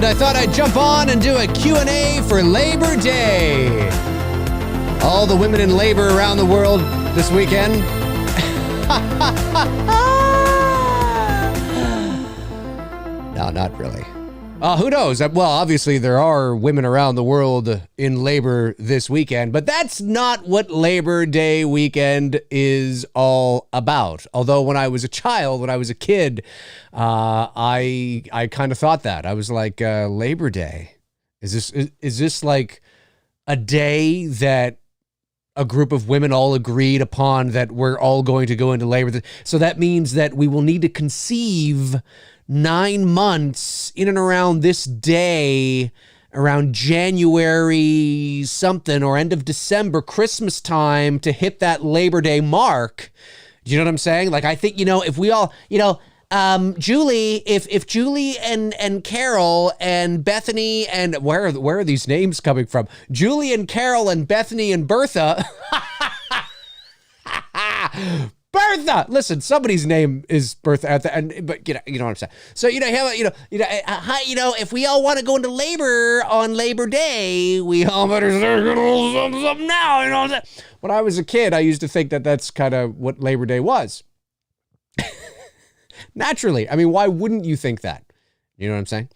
I thought I'd jump on and do a Q&A for Labor Day. All the women in labor around the world this weekend. No, not really. Who knows? Well, obviously there are women around the world in labor this weekend, but that's not what Labor Day weekend is all about. Although when I was a child, when I was a kid, I kind of thought that. I was like, Labor Day? Is this like a day that a group of women all agreed upon that we're all going to go into labor? So that means that we will need to conceive 9 months in and around this day, around January something or end of December, Christmas time, to hit that Labor Day mark. Do you know what I'm saying? Like, I think, if we all, Julie, if Julie and Carol and Bethany and where are these names coming from? Julie and Carol and Bethany and Bertha. Bertha, listen, somebody's name is Bertha, but you know what I'm saying. So if we all want to go into labor on Labor Day, we all better start getting something now. You know what I'm saying? When I was a kid, I used to think that that's kind of what Labor Day was. Naturally, I mean, why wouldn't you think that? You know what I'm saying?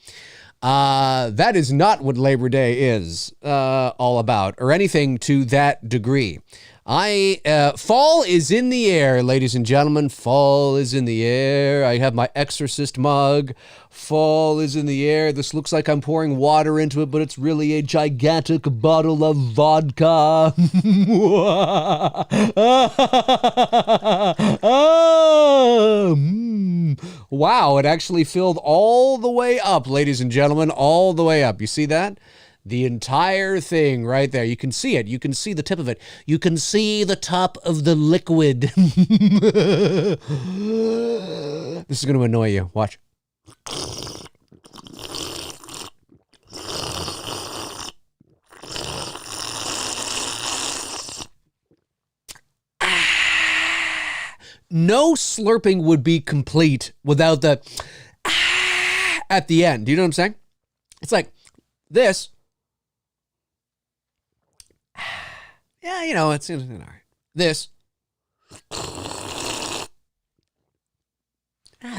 That is not what Labor Day is all about, or anything to that degree. Fall is in the air, ladies and gentlemen. Fall is in the air. I have my Exorcist mug. Fall is in the air. This looks like I'm pouring water into it, but it's really a gigantic bottle of vodka. Wow, it actually filled all the way up, ladies and gentlemen, all the way up. You see that? The entire thing right there. You can see it. You can see the tip of it. You can see the top of the liquid. This is going to annoy you. Watch. No slurping would be complete without the at the end. Do you know what I'm saying? It's like this. Yeah, it's all right. This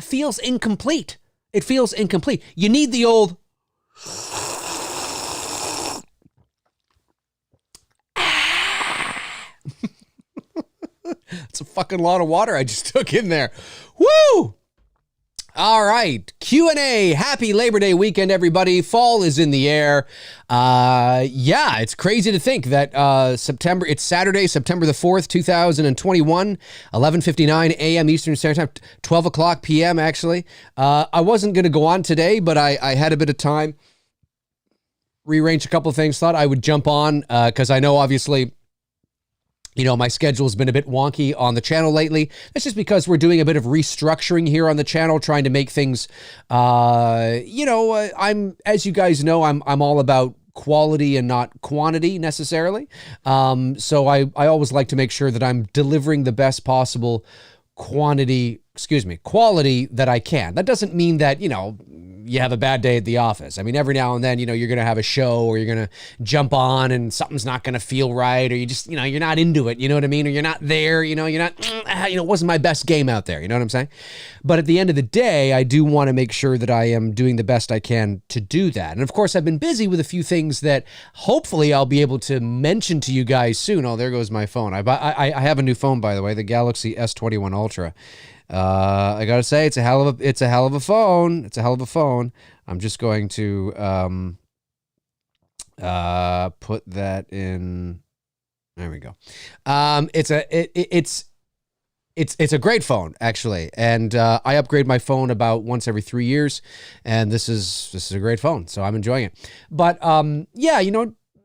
feels incomplete. It feels incomplete. You need the old It's a fucking lot of water I just took in there. Woo! All right, Q&A. Happy Labor Day weekend, everybody. Fall is in the air. Yeah, it's crazy to think that it's Saturday, September the 4th, 2021, 11:59 a.m. Eastern Standard Time, 12 o'clock p.m. actually. I wasn't going to go on today, but I had a bit of time, rearranged a couple of things, thought I would jump on because I know obviously my schedule has been a bit wonky on the channel lately. That's just because we're doing a bit of restructuring here on the channel, trying to make things, as you guys know, I'm all about quality and not quantity necessarily. So I always like to make sure that I'm delivering the best possible quality that I can. That doesn't mean that, you have a bad day at the office. I mean, every now and then, you're going to have a show or you're going to jump on and something's not going to feel right, or you just, you're not into it, you know what I mean? Or you're not there, you're not, it wasn't my best game out there, you know what I'm saying? But at the end of the day, I do want to make sure that I am doing the best I can to do that. And of course, I've been busy with a few things that hopefully I'll be able to mention to you guys soon. Oh, there goes my phone. I have a new phone, by the way, the Galaxy S21 Ultra. I gotta say, it's a hell of a phone. It's a hell of a phone. I'm just going to put that in. There we go. It's a great phone, actually, and I upgrade my phone about once every 3 years, and this is a great phone, so I'm enjoying it. But yeah,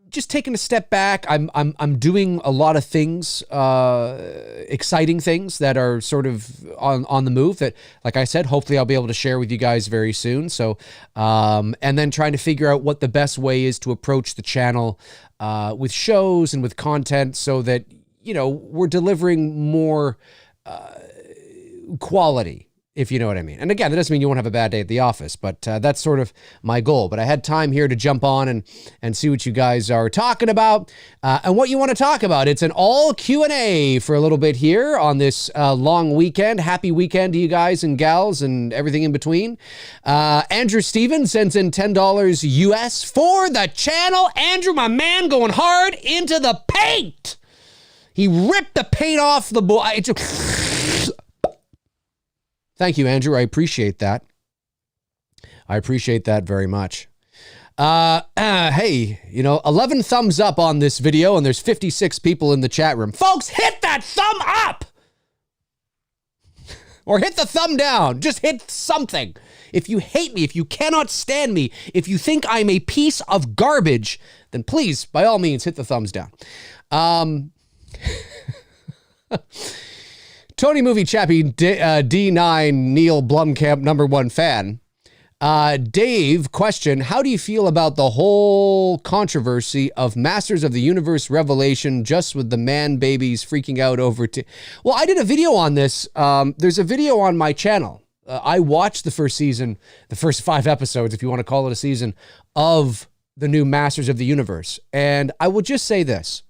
just taking a step back, I'm doing a lot of things, exciting things that are sort of on the move that, like I said, hopefully I'll be able to share with you guys very soon. So, and then trying to figure out what the best way is to approach the channel with shows and with content so that, we're delivering more quality, if you know what I mean. And again, that doesn't mean you won't have a bad day at the office, but that's sort of my goal. But I had time here to jump on and see what you guys are talking about and what you want to talk about. It's an all Q&A for a little bit here on this long weekend. Happy weekend to you guys and gals and everything in between. Andrew Stevens sends in $10 US for the channel. Andrew, my man, going hard into the paint. He ripped the paint off the board. Thank you, Andrew. I appreciate that. I appreciate that very much. Hey, 11 thumbs up on this video, and there's 56 people in the chat room. Folks, hit that thumb up! Or hit the thumb down. Just hit something. If you hate me, if you cannot stand me, if you think I'm a piece of garbage, then please, by all means, hit the thumbs down. Tony Movie Chappie, D9, Neil Blomkamp, #1 fan. Dave, question, how do you feel about the whole controversy of Masters of the Universe Revelation just with the man babies freaking out over Well, I did a video on this. There's a video on my channel. I watched the first season, the first 5 episodes, if you want to call it a season, of the new Masters of the Universe. And I will just say this.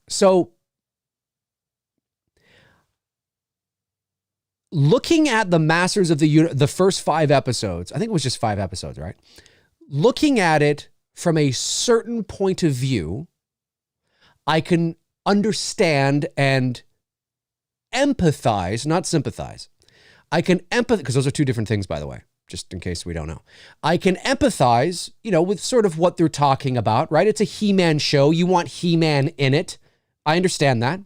So, looking at the Masters of the first 5 episodes, I think it was just 5 episodes, right? Looking at it from a certain point of view, I can understand and empathize, not sympathize. I can empathize, because those are 2 different things, by the way, just in case we don't know. I can empathize, with sort of what they're talking about, right? It's a He-Man show. You want He-Man in it. I understand that.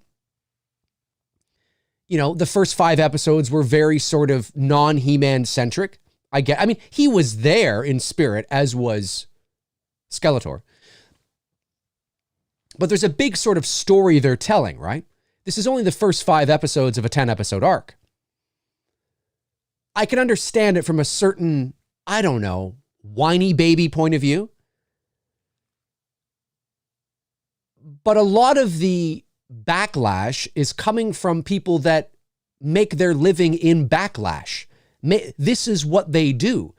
The first 5 episodes were very sort of non-He-Man centric. I mean, he was there in spirit, as was Skeletor. But there's a big sort of story they're telling, right? This is only the first 5 episodes of a 10-episode arc. I can understand it from a certain, I don't know, whiny baby point of view. But a lot of the backlash is coming from people that make their living in backlash. This is what they do.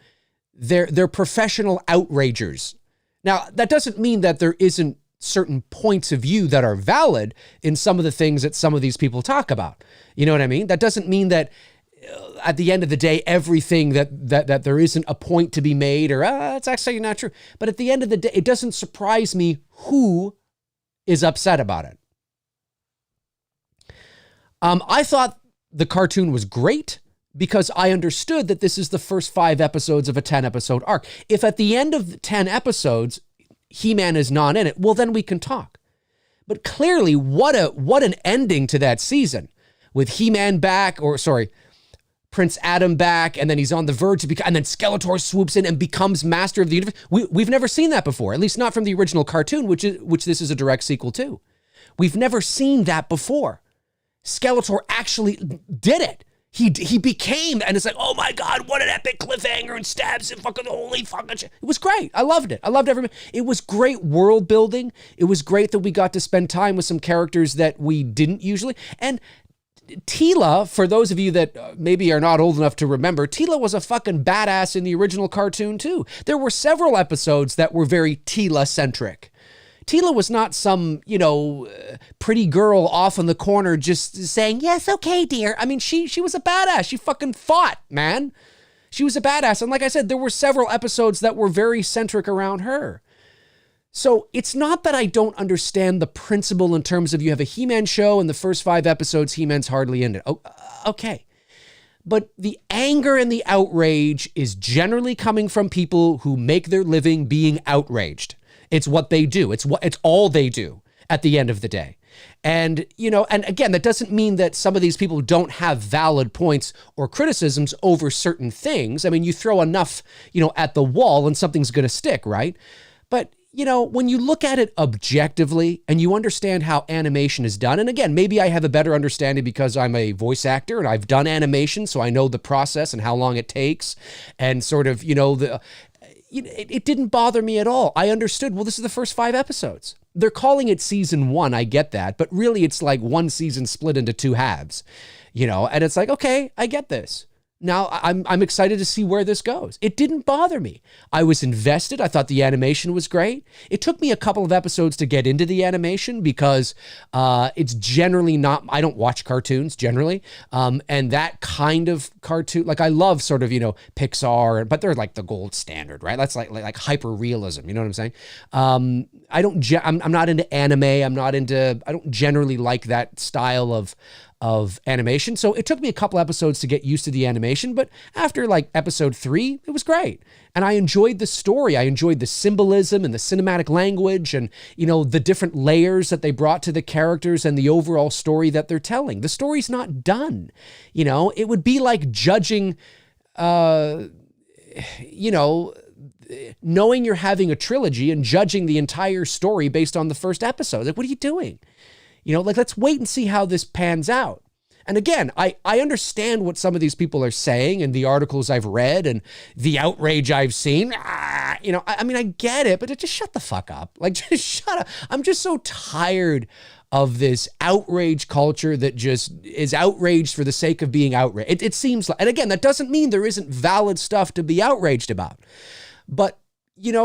They're professional outragers. Now, that doesn't mean that there isn't certain points of view that are valid in some of the things that some of these people talk about. You know what I mean? That doesn't mean that at the end of the day, everything that there isn't a point to be made or it's actually not true. But at the end of the day, it doesn't surprise me who is upset about it. I thought the cartoon was great because I understood that this is the first 5 episodes of a 10-episode arc. If at the end of the 10 episodes, He-Man is not in it, well, then we can talk. But clearly, what an ending to that season with He-Man back, Prince Adam back, and then he's on the verge of and then Skeletor swoops in and becomes Master of the Universe. We've never seen that before, at least not from the original cartoon, which this is a direct sequel to. We've never seen that before. Skeletor actually did it. He became, and it's like, oh my God, what an epic cliffhanger, and stabs and fucking holy fucking shit. It was great. I loved it. I loved every. It was great world building. It was great that we got to spend time with some characters that we didn't usually. And Teela, for those of you that maybe are not old enough to remember, Teela was a fucking badass in the original cartoon too. There were several episodes that were very Teela-centric. Teela was not some, pretty girl off in the corner just saying, yes, okay, dear. I mean, she was a badass. She fucking fought, man. She was a badass. And like I said, there were several episodes that were very centric around her. So it's not that I don't understand the principle in terms of you have a He-Man show and the first 5 episodes, He-Man's hardly in it. Oh, okay. But the anger and the outrage is generally coming from people who make their living being outraged. It's what they do. It's all they do at the end of the day. And, and again, that doesn't mean that some of these people don't have valid points or criticisms over certain things. I mean, you throw enough, at the wall and something's going to stick, right? But, when you look at it objectively and you understand how animation is done, and again, maybe I have a better understanding because I'm a voice actor and I've done animation, so I know the process and how long it takes and sort of, it didn't bother me at all. I understood, well, this is the first 5 episodes. They're calling it season 1, I get that, but really it's like one season split into 2 halves, and it's like, okay, I get this. Now I'm excited to see where this goes. It didn't bother me. I was invested. I thought the animation was great. It took me a couple of episodes to get into the animation because it's generally not, I don't watch cartoons generally. And that kind of cartoon, like I love sort of, Pixar, but they're like the gold standard, right? That's like hyper realism. You know what I'm saying? I'm not into anime. I don't generally like that style of animation. So it took me a couple episodes to get used to the animation, but after like episode 3, it was great. And I enjoyed the story. I enjoyed the symbolism and the cinematic language and, the different layers that they brought to the characters and the overall story that they're telling. The story's not done. It would be like judging, knowing you're having a trilogy and judging the entire story based on the first episode. Like, what are you doing? Let's wait and see how this pans out. And again, I understand what some of these people are saying and the articles I've read and the outrage I've seen. I get it, but just shut the fuck up. Like, just shut up. I'm just so tired of this outrage culture that just is outraged for the sake of being outraged. It seems like, and again, that doesn't mean there isn't valid stuff to be outraged about. But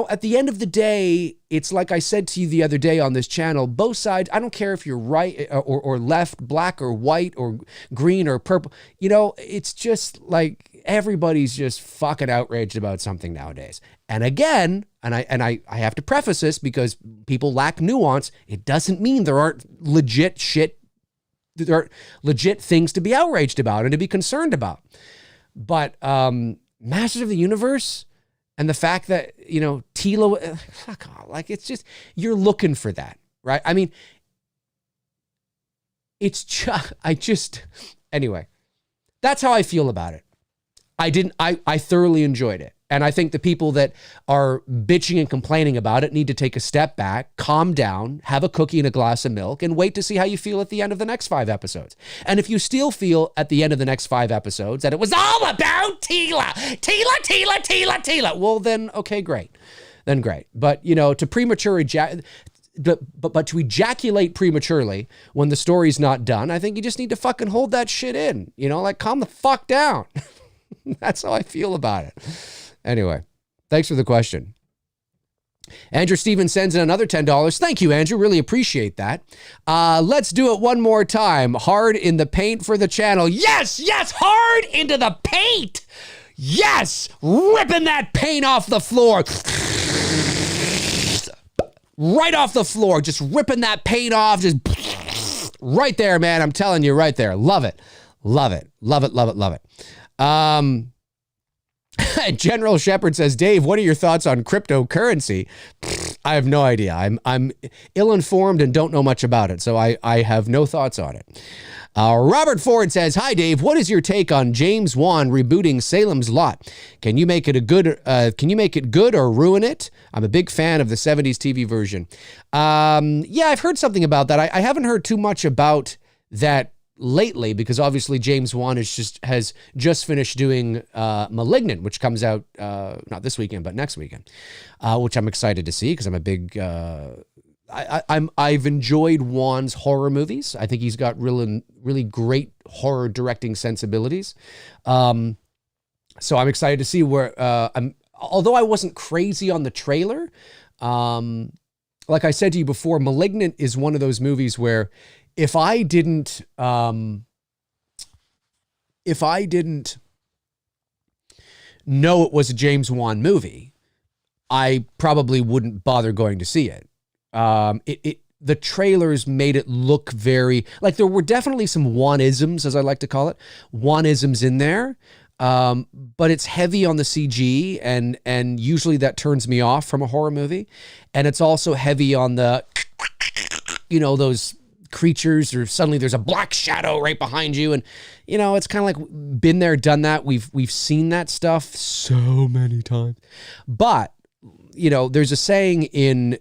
at the end of the day, it's like I said to you the other day on this channel, both sides, I don't care if you're right or left, black or white or green or purple, it's just like everybody's just fucking outraged about something nowadays. And again, and I have to preface this because people lack nuance, it doesn't mean there aren't legit things to be outraged about and to be concerned about. But Masters of the Universe, and the fact that, Teela, fuck off, like, it's just, you're looking for that, right? I mean, it's just, anyway, that's how I feel about it. I thoroughly enjoyed it. And I think the people that are bitching and complaining about it need to take a step back, calm down, have a cookie and a glass of milk, and wait to see how you feel at the end of the next 5 episodes. And if you still feel at the end of the next 5 episodes that it was all about Teela, well then, okay, great. Then great. But, to but to ejaculate prematurely when the story's not done, I think you just need to fucking hold that shit in, calm the fuck down. That's how I feel about it. Anyway, thanks for the question. Andrew Stevens sends in another $10. Thank you, Andrew. Really appreciate that. Let's do it one more time. Hard in the paint for the channel. Yes, hard into the paint. Yes, ripping that paint off the floor. Right off the floor, just ripping that paint off. Just right there, man. I'm telling you, right there. Love it. General Shepard says, Dave, what are your thoughts on cryptocurrency? I have no idea. I'm ill-informed and don't know much about it, so I have no thoughts on it. Robert Ford says, hi, Dave. What is your take on James Wan rebooting Salem's Lot? Can you make it good or ruin it? I'm a big fan of the 70s TV version. Yeah, I've heard something about that. I haven't heard too much about that lately, because obviously James Wan has just finished doing Malignant, which comes out not this weekend but next weekend, which I'm excited to see because I'm a big I've enjoyed Wan's horror movies. I think he's got really great horror directing sensibilities. So I'm excited to see where although I wasn't crazy on the trailer, like I said to you before, Malignant is one of those movies where if I didn't know it was a James Wan movie, I probably wouldn't bother going to see it. The trailers made it look very, like there were definitely some Wan-isms, as I like to call it, Wan-isms in there. But it's heavy on the CG, and usually that turns me off from a horror movie. And it's also heavy on the, those creatures, or suddenly there's a black shadow right behind you, and it's kind of like been there, done that. We've seen that stuff so many times. But there's a saying in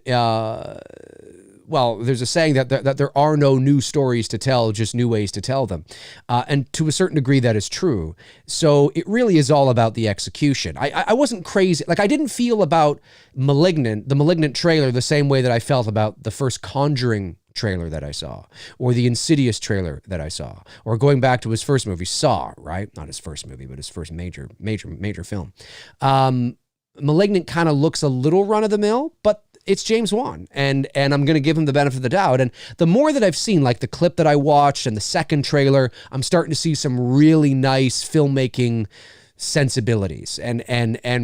there's a saying that there are no new stories to tell, just new ways to tell them. And to a certain degree, that is true. So it really is all about the execution. I wasn't crazy. Like, I didn't feel about the Malignant trailer, the same way that I felt about the first Conjuring trailer that I saw, or the Insidious trailer that I saw, or going back to his first movie, Saw, right? Not his first movie, but his first major film. Malignant kind of looks a little run-of-the-mill, but it's James Wan, and I'm going to give him the benefit of the doubt. And the more that I've seen, like the clip that I watched and the second trailer, I'm starting to see some really nice filmmaking sensibilities, and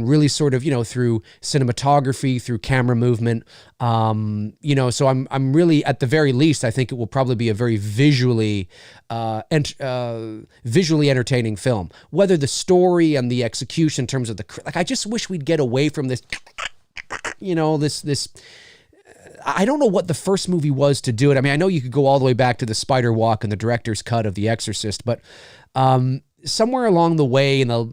really sort of, through cinematography, through camera movement. So I'm really, at the very least, I think it will probably be a very visually entertaining film. Whether the story and the execution in terms of I just wish we'd get away from this, this, I don't know what the first movie was to do it. I mean, I know you could go all the way back to the spider walk and the director's cut of The Exorcist, but somewhere along the way in the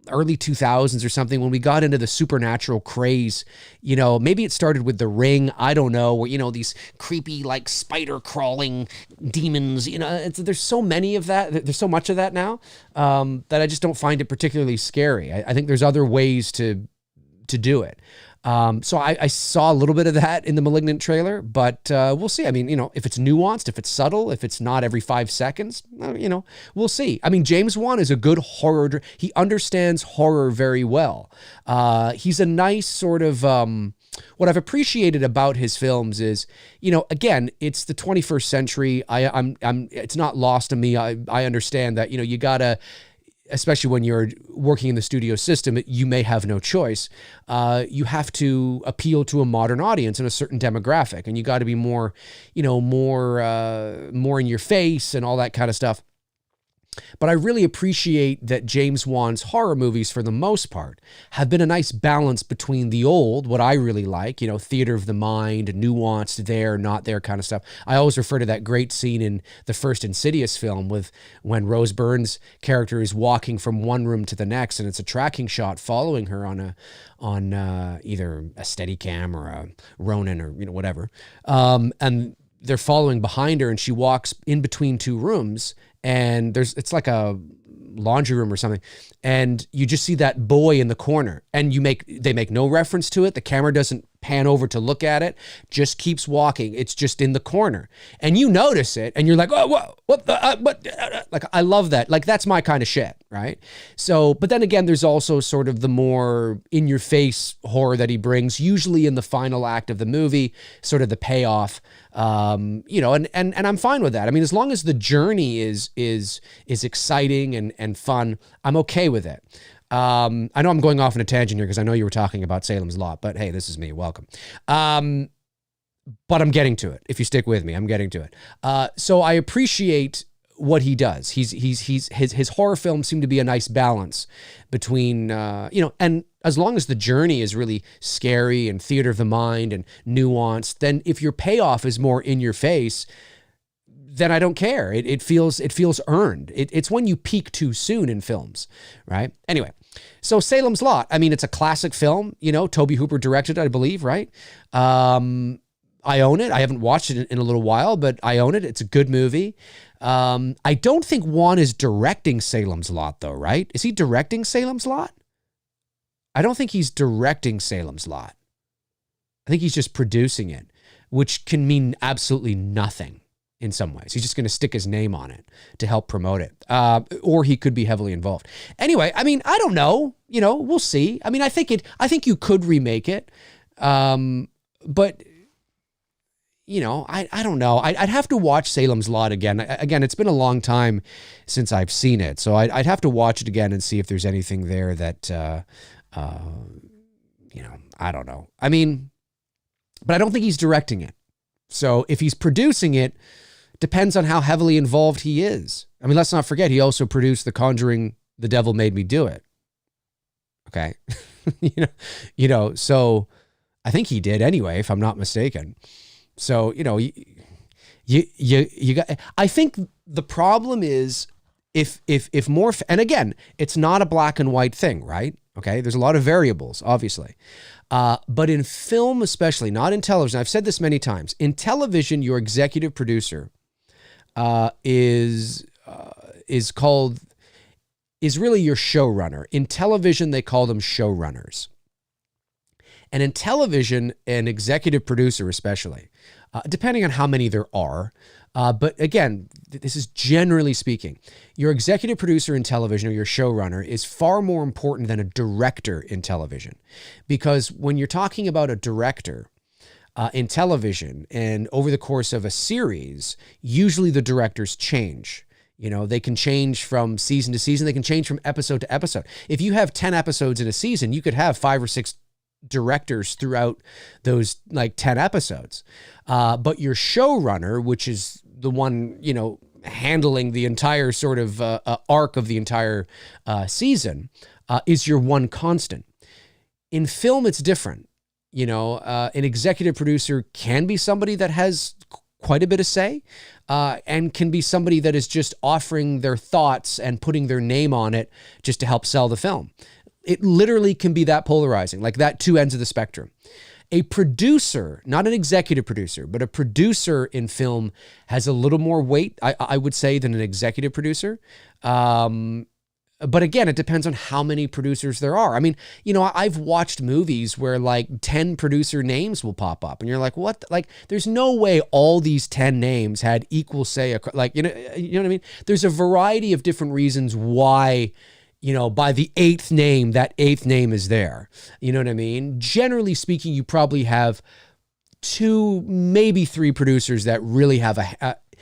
early 2000s or something, when we got into the supernatural craze, maybe it started with The Ring, I don't know, where, these creepy, like, spider crawling demons, there's so many of that, there's so much of that now, that I just don't find it particularly scary. I think there's other ways to do it. So I saw a little bit of that in the Malignant trailer, but we'll see. I mean, if it's nuanced, if it's subtle, if it's not every 5 seconds, we'll see. I mean, James Wan is a good horror. He understands horror very well. He's a nice sort of, what I've appreciated about his films is, again, it's the 21st century. It's not lost to me. I understand that, you gotta, especially when you're working in the studio system, you may have no choice. You have to appeal to a modern audience and a certain demographic, and you got to be more in your face and all that kind of stuff. But I really appreciate that James Wan's horror movies, for the most part, have been a nice balance between the old, what I really like, theater of the mind, nuanced there, not there kind of stuff. I always refer to that great scene in the first Insidious film when Rose Byrne's character is walking from one room to the next, and it's a tracking shot following her on either a Steadicam or a Ronin or whatever, and they're following behind her, and she walks in between two rooms. And it's like a laundry room or something, and you just see that boy in the corner, and they make no reference to it. The camera doesn't pan over to look at it, just keeps walking. It's just in the corner, and you notice it, and you're like, oh, what like, I love that. Like, that's my kind of shit, right? So, but then again, there's also sort of the more in your face horror that he brings, usually in the final act of the movie, sort of the payoff. And I'm fine with that. I mean, as long as the journey is exciting and fun, I'm okay with it. I know I'm going off on a tangent here because I know you were talking about Salem's Lot, but hey, this is me. Welcome. But I'm getting to it. If you stick with me, I'm getting to it. So I appreciate what he does. His horror films seem to be a nice balance between, and as long as the journey is really scary and theater of the mind and nuanced, then if your payoff is more in your face, then I don't care. It feels earned. It's when you peak too soon in films, right? Anyway, so Salem's Lot, I mean, it's a classic film. Tobe Hooper directed it, I believe, right? I own it. I haven't watched it in a little while, but I own it. It's a good movie. I don't think Juan is directing Salem's Lot, though, right? Is he directing Salem's Lot? I don't think he's directing Salem's Lot. I think he's just producing it, which can mean absolutely nothing in some ways. He's just going to stick his name on it to help promote it. Or he could be heavily involved. Anyway, I mean, I don't know. We'll see. I mean, I think you could remake it. But I don't know. I'd have to watch Salem's Lot again. Again, it's been a long time since I've seen it. So I'd have to watch it again and see if there's anything there that, I don't know. I mean, but I don't think he's directing it. So if he's producing it, depends on how heavily involved he is. I mean, let's not forget, he also produced The Conjuring, The Devil Made Me Do It. Okay. So I think he did anyway, if I'm not mistaken. So, you got, I think the problem is if more, and again, it's not a black and white thing, right? Okay. There's a lot of variables, obviously. But in film, especially, not in television, I've said this many times, in television, your executive producer is really your showrunner. In television, they call them showrunners. And in television, an executive producer especially, depending on how many there are, but again, this is generally speaking, your executive producer in television or your showrunner is far more important than a director in television. Because when you're talking about a director in television and over the course of a series, usually the directors change. They can change from season to season. They can change from episode to episode. If you have 10 episodes in a season, you could have 5 or 6 directors throughout those 10 episodes. But your showrunner, which is the one, handling the entire sort of arc of the entire season, is your one constant. In film, it's different. An executive producer can be somebody that has quite a bit of say, and can be somebody that is just offering their thoughts and putting their name on it just to help sell the film. It literally can be that polarizing, like that two ends of the spectrum. A producer, not an executive producer, but a producer in film has a little more weight, I would say, than an executive producer. But again, it depends on how many producers there are. I mean, I've watched movies where 10 producer names will pop up and you're like, what? There's no way all these 10 names had equal say. You know what I mean? There's a variety of different reasons why, by the 8th name, that 8th name is there. You know what I mean? Generally speaking, you probably have 2, maybe 3 producers that really have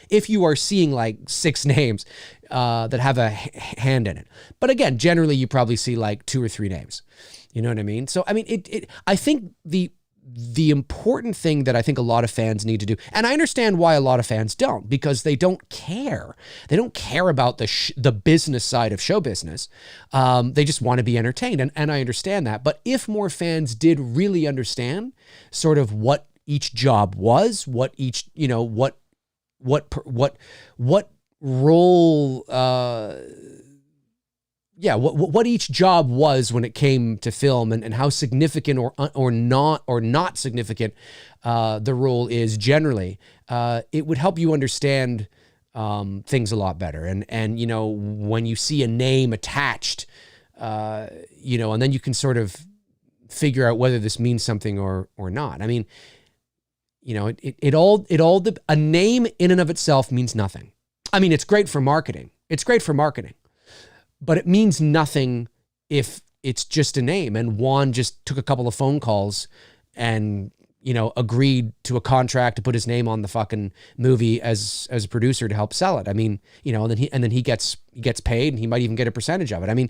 if you are seeing 6 names that have a hand in it. But again, generally you probably see 2 or 3 names. You know what I mean? So, I mean, I think the important thing that I think a lot of fans need to do, and I understand why a lot of fans don't, because they don't care. They don't care about the business side of show business. They just want to be entertained, and I understand that. But if more fans did really understand sort of what each job was, what each, what role, what each job was when it came to film, and how significant or not significant the role is generally, it would help you understand things a lot better. And when you see a name attached, and then you can sort of figure out whether this means something or not. I mean, a name in and of itself means nothing. I mean, it's great for marketing. But it means nothing if it's just a name. And Juan just took a couple of phone calls and, agreed to a contract to put his name on the fucking movie as a producer to help sell it. I mean, and then he gets paid, and he might even get a percentage of it. I mean,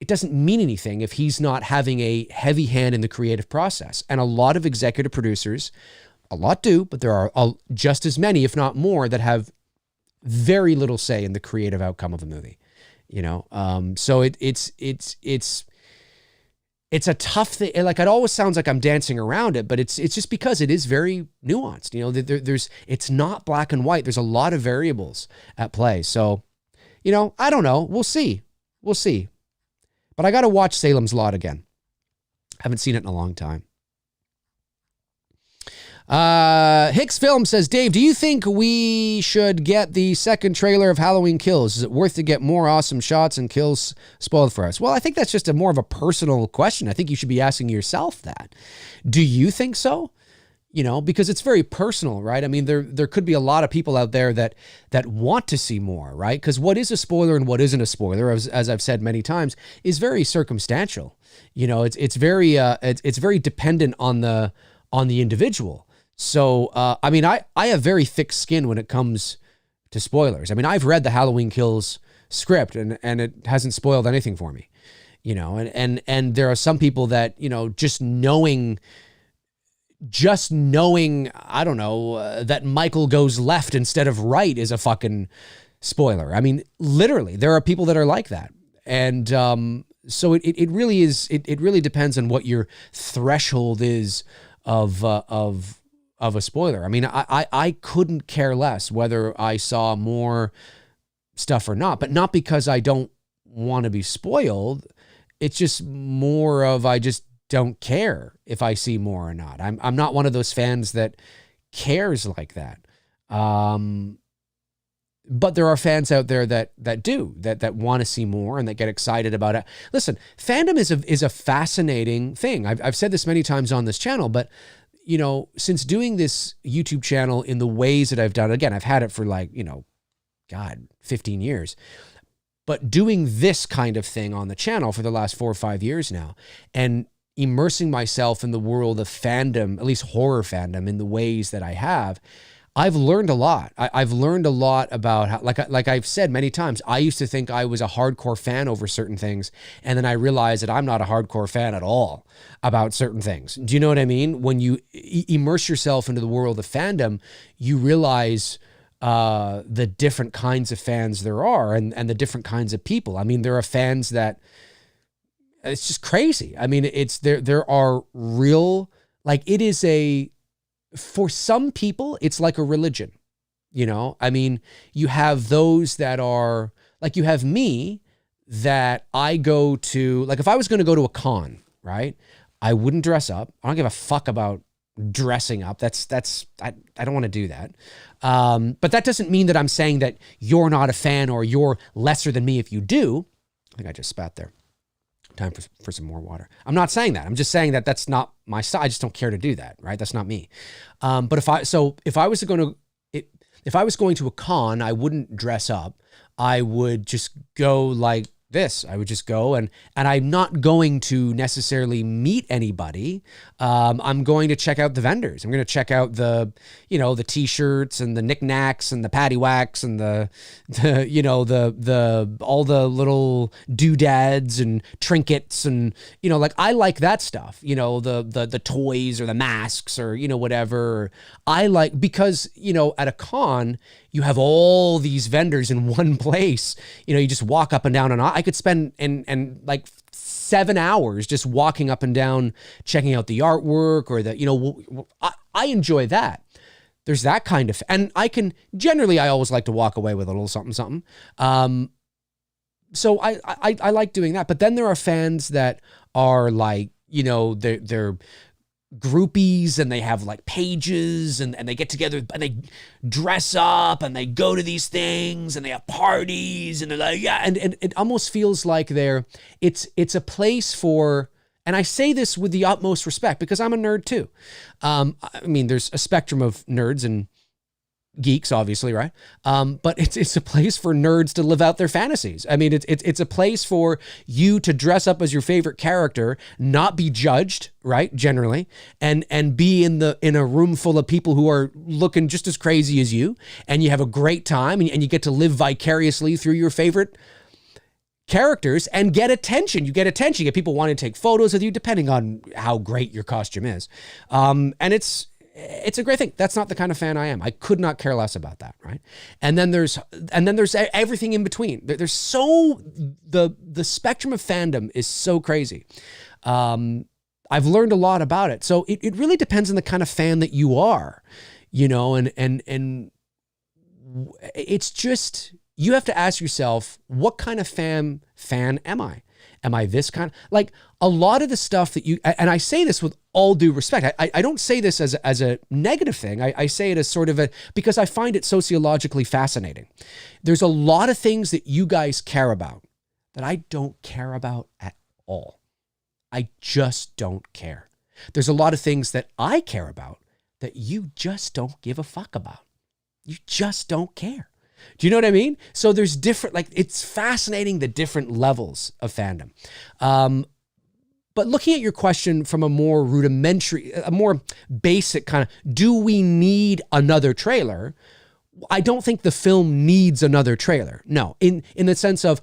it doesn't mean anything if he's not having a heavy hand in the creative process. And a lot of executive producers, a lot do, but there are just as many, if not more, that have very little say in the creative outcome of a movie. So it's a tough thing. It always sounds like I'm dancing around it, but it's just because it is very nuanced. It's not black and white. There's a lot of variables at play. So, I don't know. We'll see. But I got to watch Salem's Lot again. Haven't seen it in a long time. Hicks Film says, Dave, do you think we should get the second trailer of Halloween Kills? Is it worth to get more awesome shots and kills spoiled for us? Well, I think that's just more of a personal question. I think you should be asking yourself that. Do you think so? You know, because it's very personal, right? I mean, there could be a lot of people out there that want to see more, right? Because what is a spoiler and what isn't a spoiler, as I've said many times, is very circumstantial. You know, it's very dependent on the individual. So, I mean, I have very thick skin when it comes to spoilers. I mean, I've read the Halloween Kills script and it hasn't spoiled anything for me, you know, and there are some people that, you know, just knowing, I don't know, that Michael goes left instead of right is a fucking spoiler. I mean, literally, there are people that are like that. And, so it really is, it really depends on what your threshold is of a spoiler. I mean, I couldn't care less whether I saw more stuff or not, but not because I don't want to be spoiled. It's just more of, I just don't care if I see more or not. I'm not one of those fans that cares like that. But there are fans out there that do, that want to see more and that get excited about it. Listen, fandom is a fascinating thing. I've said this many times on this channel, but you know, since doing this YouTube channel in the ways that I've done, again, I've had it for like, you know, God, 15 years, but doing this kind of thing on the channel for the last 4 or 5 years now, and immersing myself in the world of fandom, at least horror fandom, in the ways that I have, I've learned a lot. I've learned a lot about how, like I've said many times, I used to think I was a hardcore fan over certain things, and then I realized that I'm not a hardcore fan at all about certain things. Do you know what I mean? When you immerse yourself into the world of fandom, you realize the different kinds of fans there are, and the different kinds of people. I mean, there are fans that, it's just crazy. I mean, there are real, like, it is for some people, it's like a religion, you know? I mean, you have those that are, like, you have me, that I go to, like, if I was going to go to a con, right? I wouldn't dress up. I don't give a fuck about dressing up. I don't want to do that. But that doesn't mean that I'm saying that you're not a fan or you're lesser than me if you do. I think I just spat there. Time for some more water. I'm not saying that. I'm just saying that that's not my style. I just don't care to do that, right? That's not me. But if I was going to a con, I wouldn't dress up. I would just go like this. I would just go and I'm not going to necessarily meet anybody. I'm going to check out the vendors. I'm going to check out the t-shirts and the knickknacks and the paddywhacks and the all the little doodads and trinkets and, you know, like, I like that stuff, you know, the toys or the masks or, you know, whatever. I like, because, you know, at a con, you have all these vendors in one place. You know, you just walk up and down, and I could spend and like 7 hours just walking up and down, checking out the artwork or the, you know, I enjoy that. There's that kind of, and I always like to walk away with a little something, something. So I like doing that. But then there are fans that are like, you know, they're groupies and they have like pages and they get together and they dress up and they go to these things and they have parties and they're like, yeah. And it almost feels like it's a place for, and I say this with the utmost respect because I'm a nerd too. I mean, there's a spectrum of nerds and geeks, obviously, right? But it's a place for nerds to live out their fantasies. I mean, it's a place for you to dress up as your favorite character, not be judged, right? Generally, and be in a room full of people who are looking just as crazy as you, and you have a great time, and you get to live vicariously through your favorite characters and get attention. You get attention. You get people wanting to take photos with you, depending on how great your costume is. And it's a great thing. That's not the kind of fan I am. I could not care less about that, right? And then there's everything in between. There's the spectrum of fandom is so crazy. I've learned a lot about it. So it really depends on the kind of fan that you are, you know, and it's just, you have to ask yourself, what kind of fan am I? Am I this kind? Like a lot of the stuff that you, and I say this with all due respect. I don't say this as a negative thing. I say it as sort of because I find it sociologically fascinating. There's a lot of things that you guys care about that I don't care about at all. I just don't care. There's a lot of things that I care about that you just don't give a fuck about. You just don't care. Do you know what I mean? So there's different, like, it's fascinating the different levels of fandom. But looking at your question from a more rudimentary, a more basic kind of, do we need another trailer? I don't think the film needs another trailer. No, in the sense of,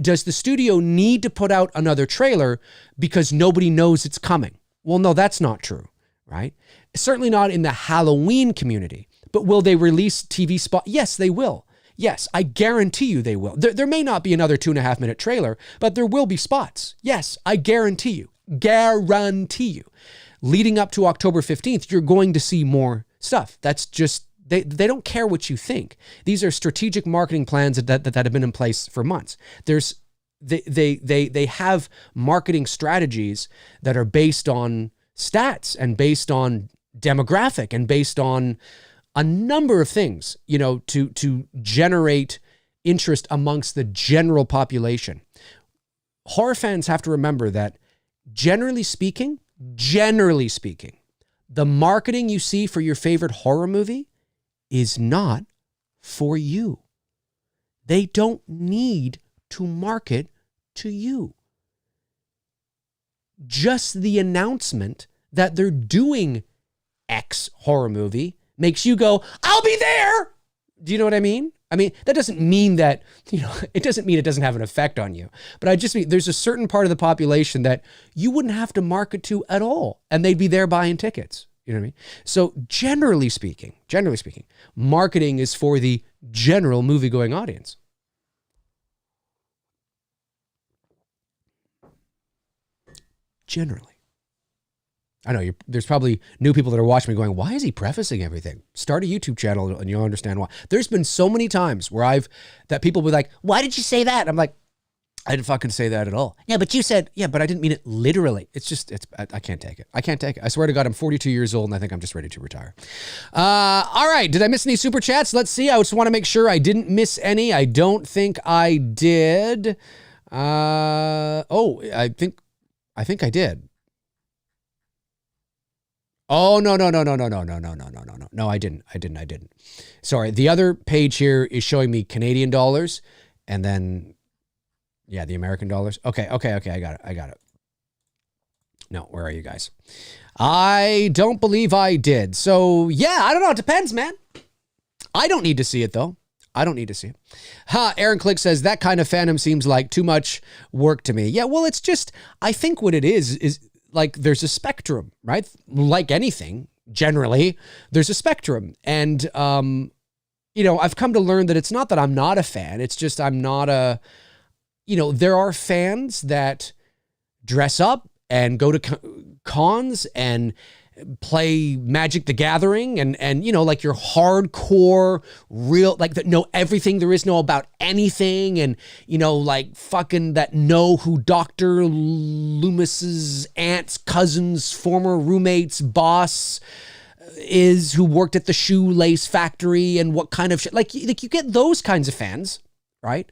does the studio need to put out another trailer because nobody knows it's coming? Well, no, that's not true, right? Certainly not in the Halloween community. But will they release TV spot? Yes, they will. Yes, I guarantee you they will. There may not be another 2.5-minute trailer, but there will be spots. Yes, I guarantee you. Guarantee you. Leading up to October 15th, you're going to see more stuff. That's just, they don't care what you think. These are strategic marketing plans that have been in place for months. They have marketing strategies that are based on stats and based on demographic and based on a number of things, to generate interest amongst the general population. Horror fans have to remember that generally speaking, the marketing you see for your favorite horror movie is not for you. They don't need to market to you. Just the announcement that they're doing X horror movie makes you go, I'll be there. Do you know what I mean? I mean, that doesn't mean that, it doesn't mean it doesn't have an effect on you. But I just mean there's a certain part of the population that you wouldn't have to market to at all. And they'd be there buying tickets. You know what I mean? So generally speaking, marketing is for the general movie-going audience. Generally. I know there's probably new people that are watching me going, why is he prefacing everything? Start a YouTube channel and you'll understand why. There's been so many times where that people will be like, why did you say that? I'm like, I didn't fucking say that at all. Yeah, but you said, yeah, but I didn't mean it literally. I can't take it. I can't take it. I swear to God, I'm 42 years old and I think I'm just ready to retire. All right. Did I miss any super chats? Let's see. I just want to make sure I didn't miss any. I don't think I did. I think I did. Oh, no. No, I didn't. Sorry. The other page here is showing me Canadian dollars and then, yeah, the American dollars. Okay. I got it. No, where are you guys? I don't believe I did. So yeah, I don't know. It depends, man. I don't need to see it though. Aaron Click says that kind of fandom seems like too much work to me. Yeah, well, it's just, I think what it is like there's a spectrum, right? Like anything, generally, there's a spectrum. And, I've come to learn that it's not that I'm not a fan. It's just I'm not there are fans that dress up and go to cons and play Magic the Gathering and like your hardcore real, like that know everything there is know about anything and like fucking that know who Dr. Loomis's aunt's cousin's former roommate's boss is, who worked at the shoelace factory and what kind of shit, like you get those kinds of fans, right?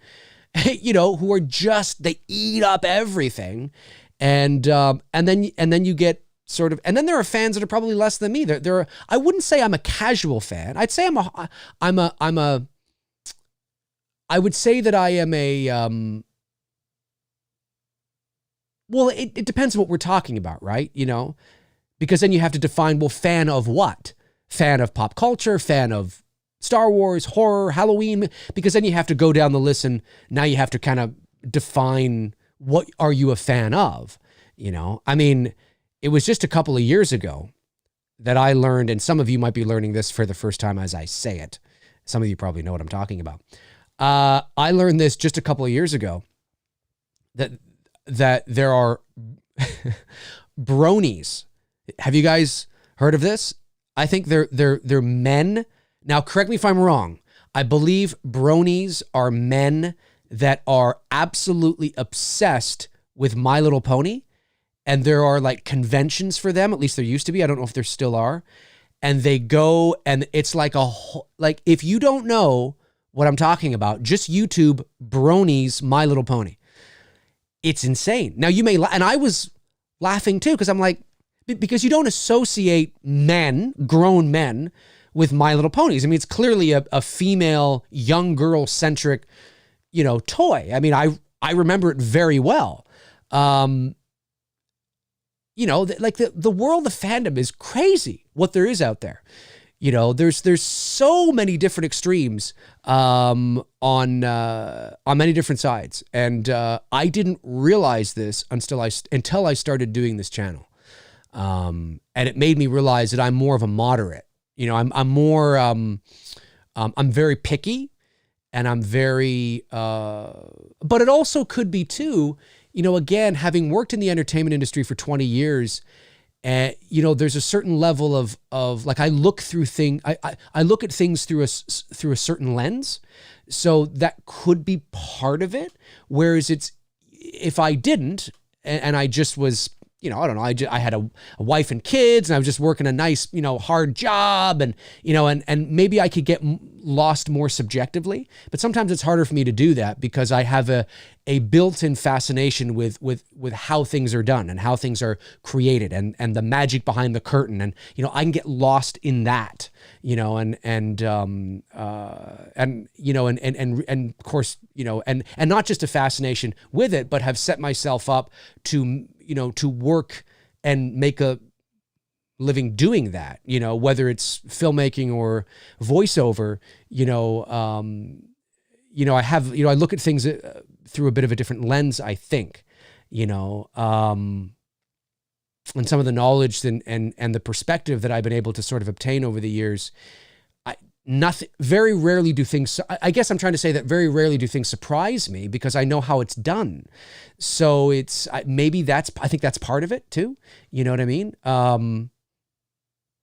Who are just, they eat up everything. And then you get sort of, and then there are fans that are probably less than me. I wouldn't say I'm a casual fan. I'd say I would say that I am a, well, it depends on what we're talking about, right? Because then you have to define, well, fan of what? Fan of pop culture, fan of Star Wars, horror, Halloween, because then you have to go down the list and now you have to kind of define what are you a fan of, I mean, it was just a couple of years ago that I learned, and some of you might be learning this for the first time as I say it. Some of you probably know what I'm talking about. I learned this just a couple of years ago that there are bronies. Have you guys heard of this? I think they're men. Now, correct me if I'm wrong. I believe bronies are men that are absolutely obsessed with My Little Pony. And there are like conventions for them. At least there used to be. I don't know if there still are. And they go, and it's like like if you don't know what I'm talking about, just YouTube Bronies My Little Pony. It's insane. Now you may, and I was laughing too, because I'm like, because you don't associate men, grown men, with My Little Ponies. I mean, it's clearly a female, young girl centric, toy. I mean, I remember it very well. Like the world of fandom is crazy. What there is out there, there's so many different extremes on many different sides, and I didn't realize this until I started doing this channel, and it made me realize that I'm more of a moderate. I'm more I'm very picky, and I'm very but it also could be too. Again, having worked in the entertainment industry for 20 years, there's a certain level of like, I look through I look at things through a certain lens. So that could be part of it. Whereas if I didn't, and I just was, I don't know, I had a wife and kids, and I was just working a nice, hard job, and, and maybe I could get lost more subjectively, but sometimes it's harder for me to do that because I have a built-in fascination with how things are done and how things are created, and the magic behind the curtain. And, I can get lost in that, and of course, and not just a fascination with it, but have set myself up to work and make a living doing that, whether it's filmmaking or voiceover, I look at things through a bit of a different lens, I think, and some of the knowledge and the perspective that I've been able to sort of obtain over the years. Very rarely do things, I guess I'm trying to say that very rarely do things surprise me because I know how it's done. So I think that's part of it too. You know what I mean?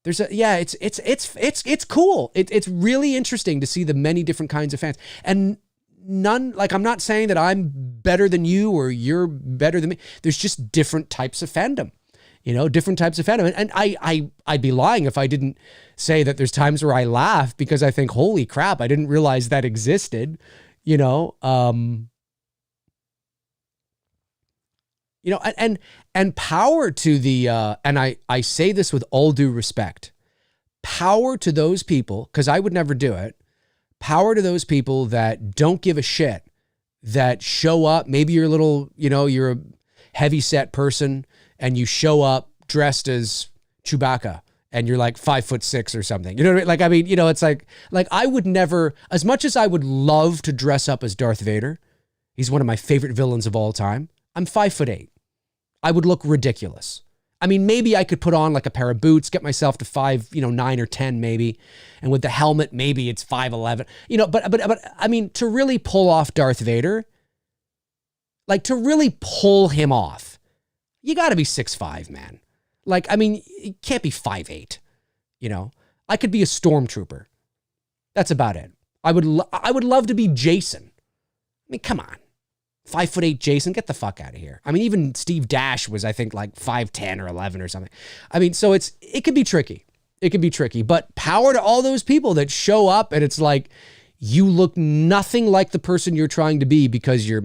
It's cool. It's really interesting to see the many different kinds of fans, and I'm not saying that I'm better than you or you're better than me. There's just different types of fandom. Different types of fandom. And I'd be lying if I didn't say that there's times where I laugh because I think, holy crap, I didn't realize that existed, and power to the, and I say this with all due respect, power to those people, because I would never do it, power to those people that don't give a shit, that show up. Maybe you're a little, you're a heavy set person, and you show up dressed as Chewbacca, and you're like 5'6" or something. You know what I mean? It's like I would never, as much as I would love to dress up as Darth Vader, he's one of my favorite villains of all time. I'm 5'8". I would look ridiculous. I mean, maybe I could put on like a pair of boots, get myself to 9 or 10 maybe. And with the helmet, maybe it's 5'11", but I mean, to really pull off Darth Vader, like to really pull him off, you got to be 6'5", man. Like, I mean, you can't be 5'8", I could be a stormtrooper. That's about it. I would love to be Jason. I mean, come on. 5'8" Jason, get the fuck out of here. I mean, even Steve Dash was, I think, like 5'10" or 11 or something. I mean, so it could be tricky. It could be tricky, but power to all those people that show up and it's like, you look nothing like the person you're trying to be because you're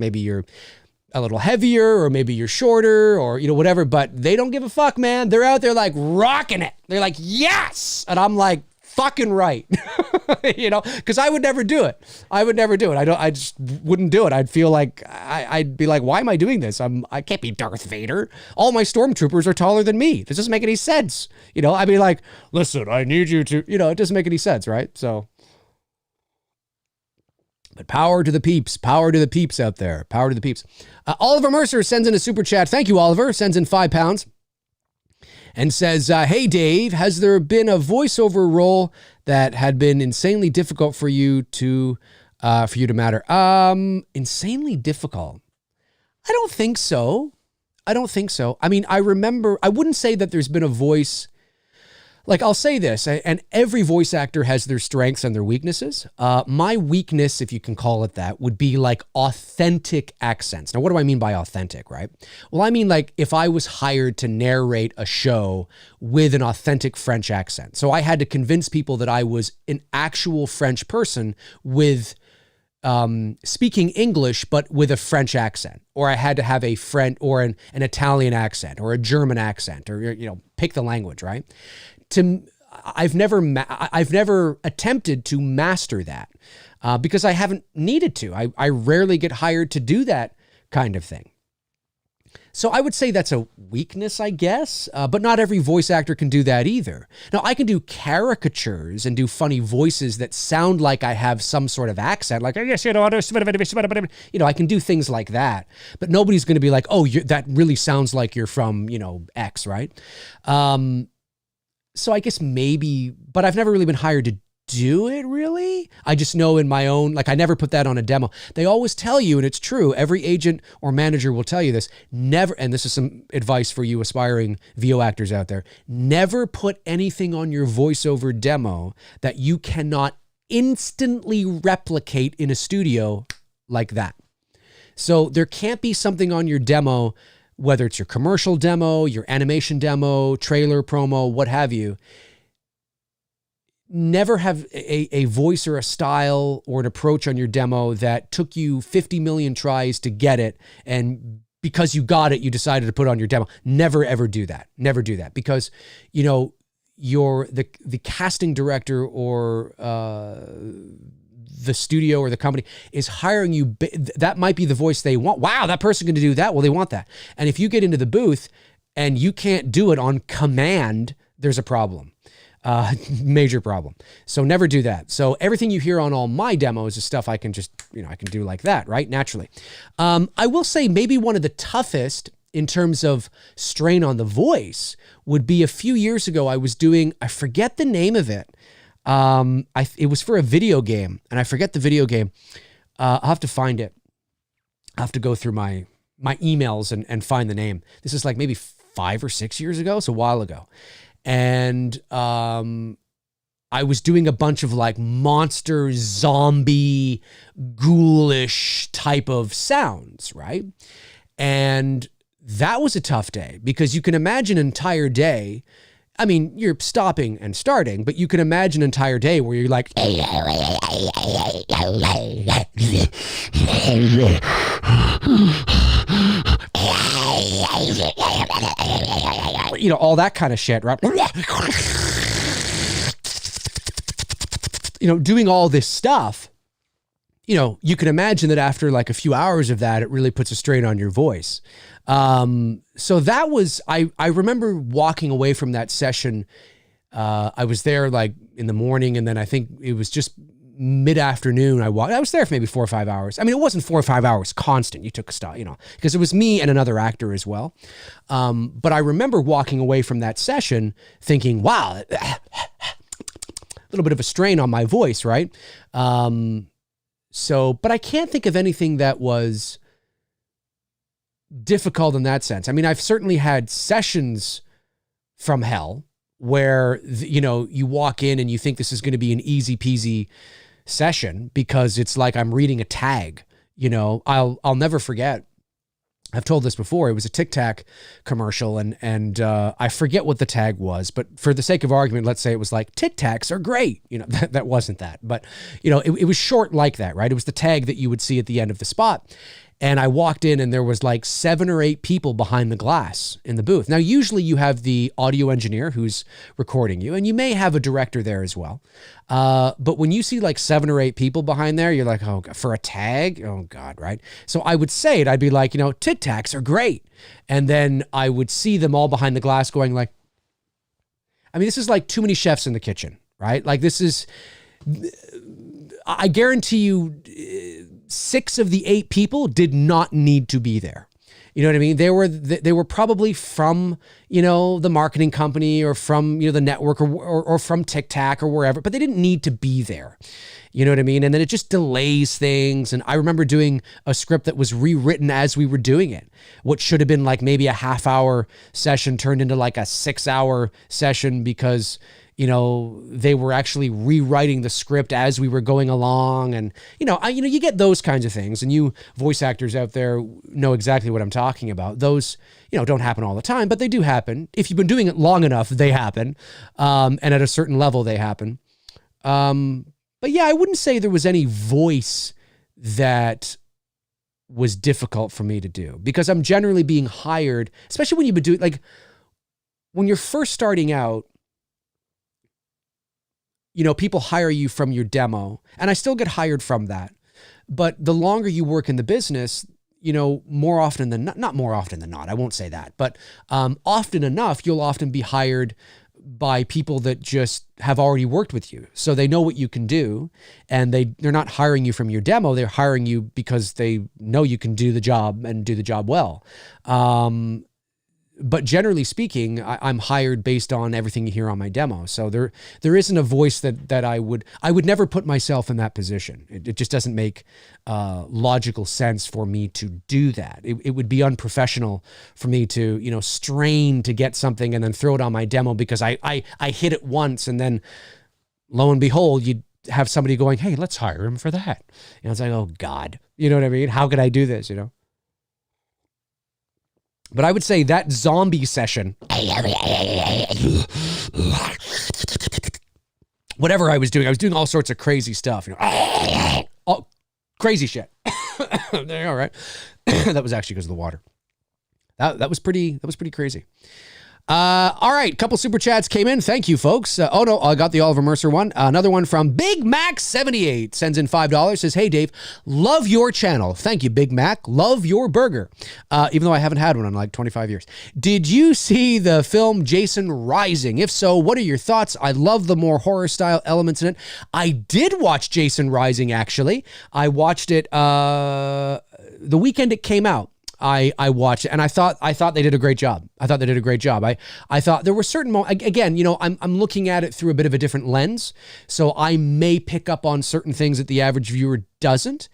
a little heavier, or maybe you're shorter, or, whatever, but they don't give a fuck, man. They're out there like rocking it. They're like, yes. And I'm like, fucking right. Because I would never do it. I just wouldn't do it. I'd feel like, I'd be like, why am I doing this? I can't be Darth Vader. All my stormtroopers are taller than me. This doesn't make any sense. I'd be like, listen, I need you to, it doesn't make any sense, right? So, but power to the peeps out there. Power to the peeps. Oliver Mercer sends in a super chat. Thank you, Oliver. Sends in £5 and says, hey, Dave, has there been a voiceover role that had been insanely difficult for you to matter? Insanely difficult? I don't think so. I mean, I remember, I wouldn't say that there's been a voice. Like, I'll say this, and every voice actor has their strengths and their weaknesses. My weakness, if you can call it that, would be like authentic accents. Now, what do I mean by authentic, right? Well, I mean, like, if I was hired to narrate a show with an authentic French accent. So I had to convince people that I was an actual French person with speaking English, but with a French accent, or I had to have a French or an Italian accent or a German accent, or, you know, pick the language, right? I've never attempted to master that because I haven't needed to. I rarely get hired to do that kind of thing. So I would say that's a weakness, I guess, but not every voice actor can do that either. Now, I can do caricatures and do funny voices that sound like I have some sort of accent, like, yes, you know, I can do things like that, but nobody's going to be like, oh, that really sounds like you're from, you know, X, right? So I guess maybe, but I've never really been hired to do it, really. I just know in my own, like, I never put that on a demo. They always tell you, and it's true, every agent or manager will tell you this, never, and this is some advice for you aspiring VO actors out there, never put anything on your voiceover demo that you cannot instantly replicate in a studio like that. So there can't be something on your demo, whether it's your commercial demo, your animation demo, trailer promo, what have you. Never have a voice or a style or an approach on your demo that took you 50 million tries to get it, and because you got it, you decided to put on your demo. Never, ever do that. Never do that, because, you know, the casting director or the studio or the company is hiring you. That might be the voice they want. Wow, that person can do that. Well, they want that. And if you get into the booth and you can't do it on command, there's a problem. Major problem. So never do that. So everything you hear on all my demos is stuff I can just, you know, I can do like that, right? Naturally. I will say maybe one of the toughest in terms of strain on the voice would be a few years ago. I was doing, I forget the name of it. It was for a video game, and I forget the video game. I'll have to find it. I'll have to go through my emails and find the name. This is like maybe 5 or 6 years ago. It's a while ago. And I was doing a bunch of like monster, zombie, ghoulish type of sounds, right? And that was a tough day, because you can imagine an entire day. I mean, you're stopping and starting, but you can imagine an entire day where you're like, you know, all that kind of shit, right? You know, doing all this stuff, you know, you can imagine that after like a few hours of that, it really puts a strain on your voice. So that was, I remember walking away from that session. I was there like in the morning, and then I think it was just mid-afternoon. I was there for maybe 4 or 5 hours. I mean, it wasn't 4 or 5 hours constant. You took a stop, you know, because it was me and another actor as well. But I remember walking away from that session thinking, wow, a little bit of a strain on my voice, right? But I can't think of anything that was difficult in that sense. I mean, I've certainly had sessions from hell where, you know, you walk in and you think this is going to be an easy peasy session because it's like I'm reading a tag. You know, I'll never forget. I've told this before. It was a Tic Tac commercial, and I forget what the tag was, but for the sake of argument, let's say it was like, Tic Tacs are great. You know, that wasn't that, but you know, it was short like that, right? It was the tag that you would see at the end of the spot. And I walked in and there was like 7 or 8 people behind the glass in the booth. Now, usually you have the audio engineer who's recording you, and you may have a director there as well. But when you see like 7 or 8 people behind there, you're like, oh, for a tag? Oh God, right? So I would say it, I'd be like, you know, Tic Tacs are great. And then I would see them all behind the glass going like, I mean, this is like too many chefs in the kitchen, right? Like this is, I guarantee you, 6 of the 8 people did not need to be there. You know what I mean? They were probably from, the marketing company or from, the network or from Tic Tac or wherever, but they didn't need to be there. You know what I mean? And then it just delays things. And I remember doing a script that was rewritten as we were doing it. What should have been like maybe a half-hour session turned into like a 6-hour session because, they were actually rewriting the script as we were going along. And, you get those kinds of things. And you voice actors out there know exactly what I'm talking about. Those, don't happen all the time, but they do happen. If you've been doing it long enough, they happen. And at a certain level, they happen. But yeah, I wouldn't say there was any voice that was difficult for me to do because I'm generally being hired, especially when you've been doing, like, when you're first starting out, people hire you from your demo, and I still get hired from that. But the longer you work in the business, more often than not more often than not, I won't say that, but often enough, you'll often be hired by people that just have already worked with you. So they know what you can do, and they're not hiring you from your demo. They're hiring you because they know you can do the job and do the job well. But generally speaking, I'm hired based on everything you hear on my demo. So there isn't a voice that I would never put myself in that position. It just doesn't make logical sense for me to do that. It would be unprofessional for me to, strain to get something and then throw it on my demo because I hit it once, and then lo and behold, you'd have somebody going, "Hey, let's hire him for that." It's like, oh God, you know what I mean? How could I do this? But I would say that zombie session, whatever I was doing all sorts of crazy stuff, all crazy shit. All right. That was actually because of the water. That was pretty crazy. All right, couple super chats came in. Thank you, folks. Oh no, I got the Oliver Mercer one. Another one from Big Mac 78 sends in $5. Says, "Hey Dave, love your channel." Thank you, Big Mac. Love your burger. Even though I haven't had one in like 25 years. Did you see the film Jason Rising? If so, what are your thoughts? I love the more horror style elements in it. I did watch Jason Rising actually. I watched it the weekend it came out. I watched it and I thought they did a great job. I thought there were certain moments, again, I'm looking at it through a bit of a different lens. So I may pick up on certain things that the average viewer doesn't.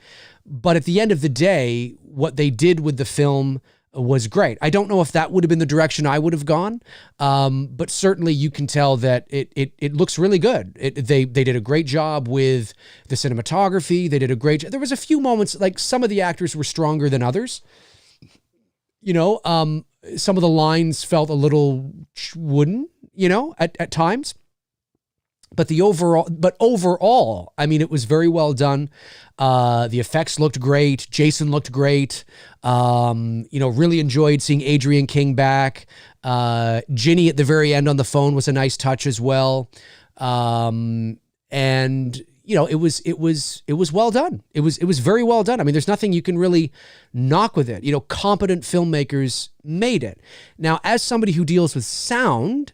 But at the end of the day, what they did with the film was great. I don't know if that would have been the direction I would have gone. But certainly you can tell that it looks really good. They did a great job with the cinematography. They did a great job. There was a few moments, like some of the actors were stronger than others. Some of the lines felt a little wooden, at times. But overall, I mean, it was very well done. The effects looked great. Jason looked great. Really enjoyed seeing Adrian King back. Ginny at the very end on the phone was a nice touch as well. It was well done. It was very well done. I mean, there's nothing you can really knock with it. Competent filmmakers made it. Now, as somebody who deals with sound,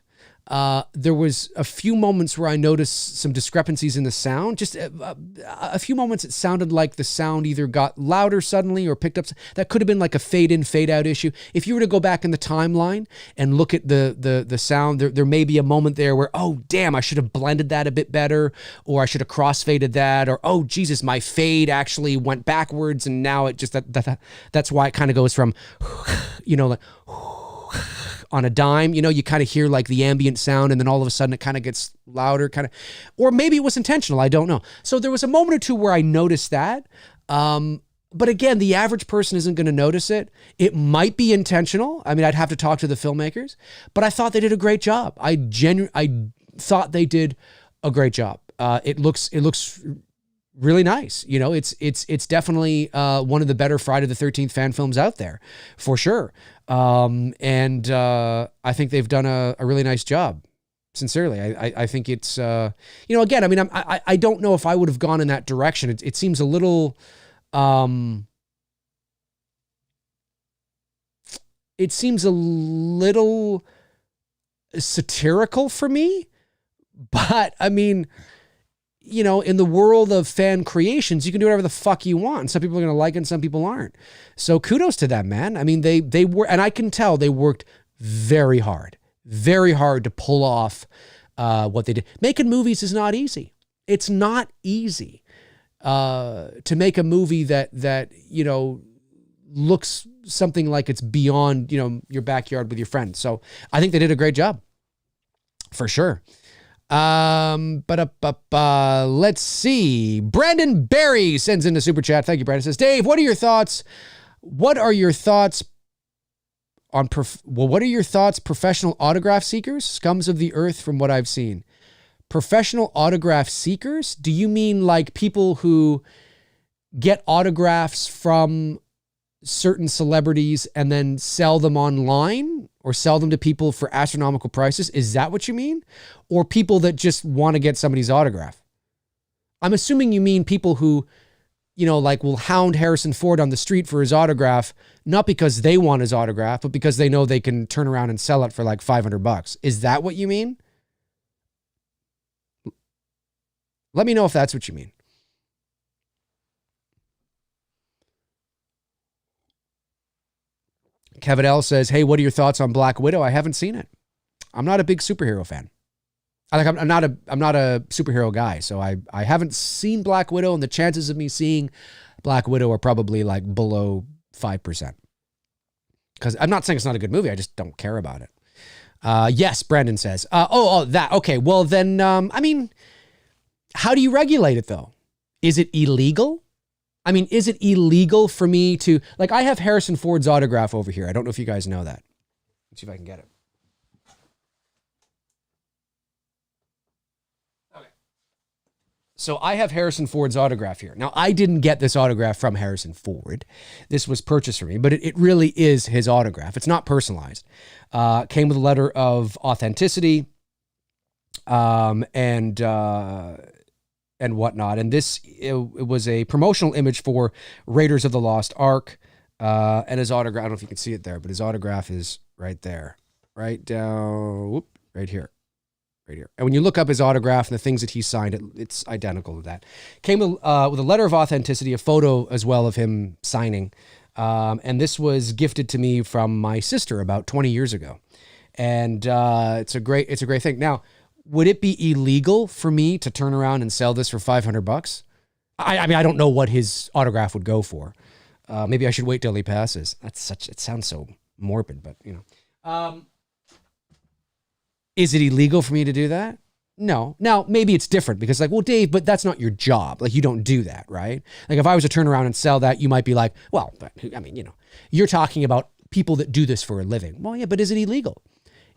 there was a few moments where I noticed some discrepancies in the sound. Just a few moments it sounded like the sound either got louder suddenly or picked up. That could have been like a fade in, fade out issue. If you were to go back in the timeline and look at the sound, there may be a moment there where, oh, damn, I should have blended that a bit better, or I should have crossfaded that, or, oh, Jesus, my fade actually went backwards and now it just, that's why it kind of goes from, like, on a dime, you kind of hear like the ambient sound and then all of a sudden it kind of gets louder, or maybe it was intentional. I don't know. So there was a moment or two where I noticed that. But again, the average person isn't going to notice it. It might be intentional. I mean, I'd have to talk to the filmmakers, but I thought they did a great job. I thought they did a great job. It looks really nice. It's definitely one of the better Friday the 13th fan films out there, for sure. I think they've done a really nice job. Sincerely, I think it's again. I mean, I don't know if I would have gone in that direction. It seems a little. It seems a little satirical for me, but I mean, in the world of fan creations, you can do whatever the fuck you want. Some people are going to like it and some people aren't. So kudos to them, man. I mean, they were, and I can tell they worked very hard to pull off what they did. Making movies is not easy. It's not easy to make a movie that looks something like it's beyond, your backyard with your friends. So I think they did a great job for sure. Let's see. Brandon Barry sends in a super chat. Thank you, Brandon. Says, Dave, what are your thoughts? What are your thoughts professional autograph seekers? Scums of the earth from what I've seen. Professional autograph seekers? Do you mean like people who get autographs from certain celebrities and then sell them online or sell them to people for astronomical prices? Is that what you mean? Or people that just want to get somebody's autograph? I'm assuming you mean people who, will hound Harrison Ford on the street for his autograph, not because they want his autograph, but because they know they can turn around and sell it for like $500. Is that what you mean? Let me know if that's what you mean. Kevin L says, hey, what are your thoughts on Black Widow? I haven't seen it. I'm not a big superhero fan. I'm not a superhero guy, so I haven't seen Black Widow, and the chances of me seeing Black Widow are probably like below 5%. Because I'm not saying it's not a good movie, I just don't care about it. Yes, Brandon says. That. Okay, well then, how do you regulate it though? Is it illegal? Is it illegal for me to, I have Harrison Ford's autograph over here. I don't know if you guys know that. Let's see if I can get it. Okay. So I have Harrison Ford's autograph here. Now, I didn't get this autograph from Harrison Ford. This was purchased for me, but it really is his autograph. It's not personalized. Came with a letter of authenticity, and whatnot. And it was a promotional image for Raiders of the Lost Ark. And his autograph, I don't know if you can see it there, but his autograph is right there, right down, right here. And when you look up his autograph and the things that he signed, it's identical to that. Came with a letter of authenticity, a photo as well of him signing. And this was gifted to me from my sister about 20 years ago. And it's a great thing. Now, would it be illegal for me to turn around and sell this for $500? I don't know what his autograph would go for. Maybe I should wait till he passes. It sounds so morbid, but is it illegal for me to do that? No. Now, maybe it's different because well, Dave, but that's not your job. You don't do that, right? If I was to turn around and sell that, you might be like, well, you're talking about people that do this for a living. Well, yeah, but is it illegal?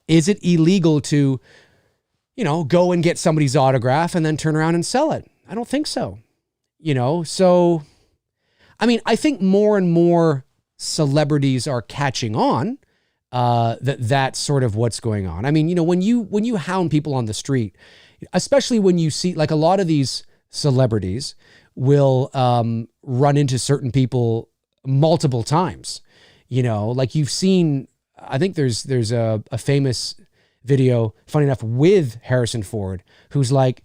Is it illegal to go and get somebody's autograph and then turn around and sell it? I don't think so. So, I think more and more celebrities are catching on that's sort of what's going on. When you hound people on the street, especially when you see a lot of these celebrities will run into certain people multiple times, you've seen, I think there's a famous video, funny enough, with Harrison Ford, who's like,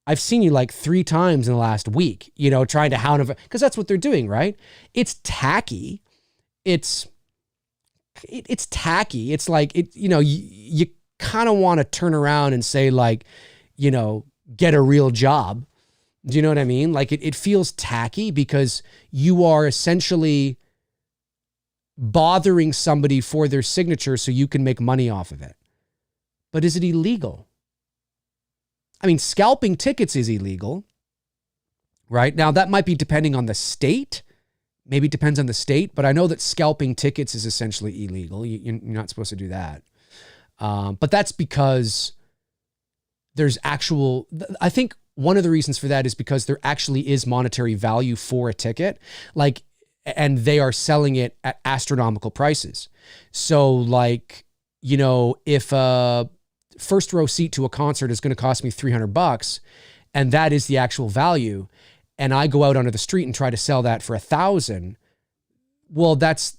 I've seen you 3 times in the last week, trying to hound him, because that's what they're doing, right? It's tacky. It's tacky. It's you kind of want to turn around and say get a real job. Do you know what I mean? It feels tacky because you are essentially bothering somebody for their signature so you can make money off of it. But is it illegal? Scalping tickets is illegal, right? Now, that might be depending on the state. Maybe it depends on the state, but I know that scalping tickets is essentially illegal. You're not supposed to do that. But that's because I think one of the reasons for that is because there actually is monetary value for a ticket, and they are selling it at astronomical prices. So if a first row seat to a concert is going to cost me $300 and that is the actual value, and I go out onto the street and try to sell that for $1,000, well, that's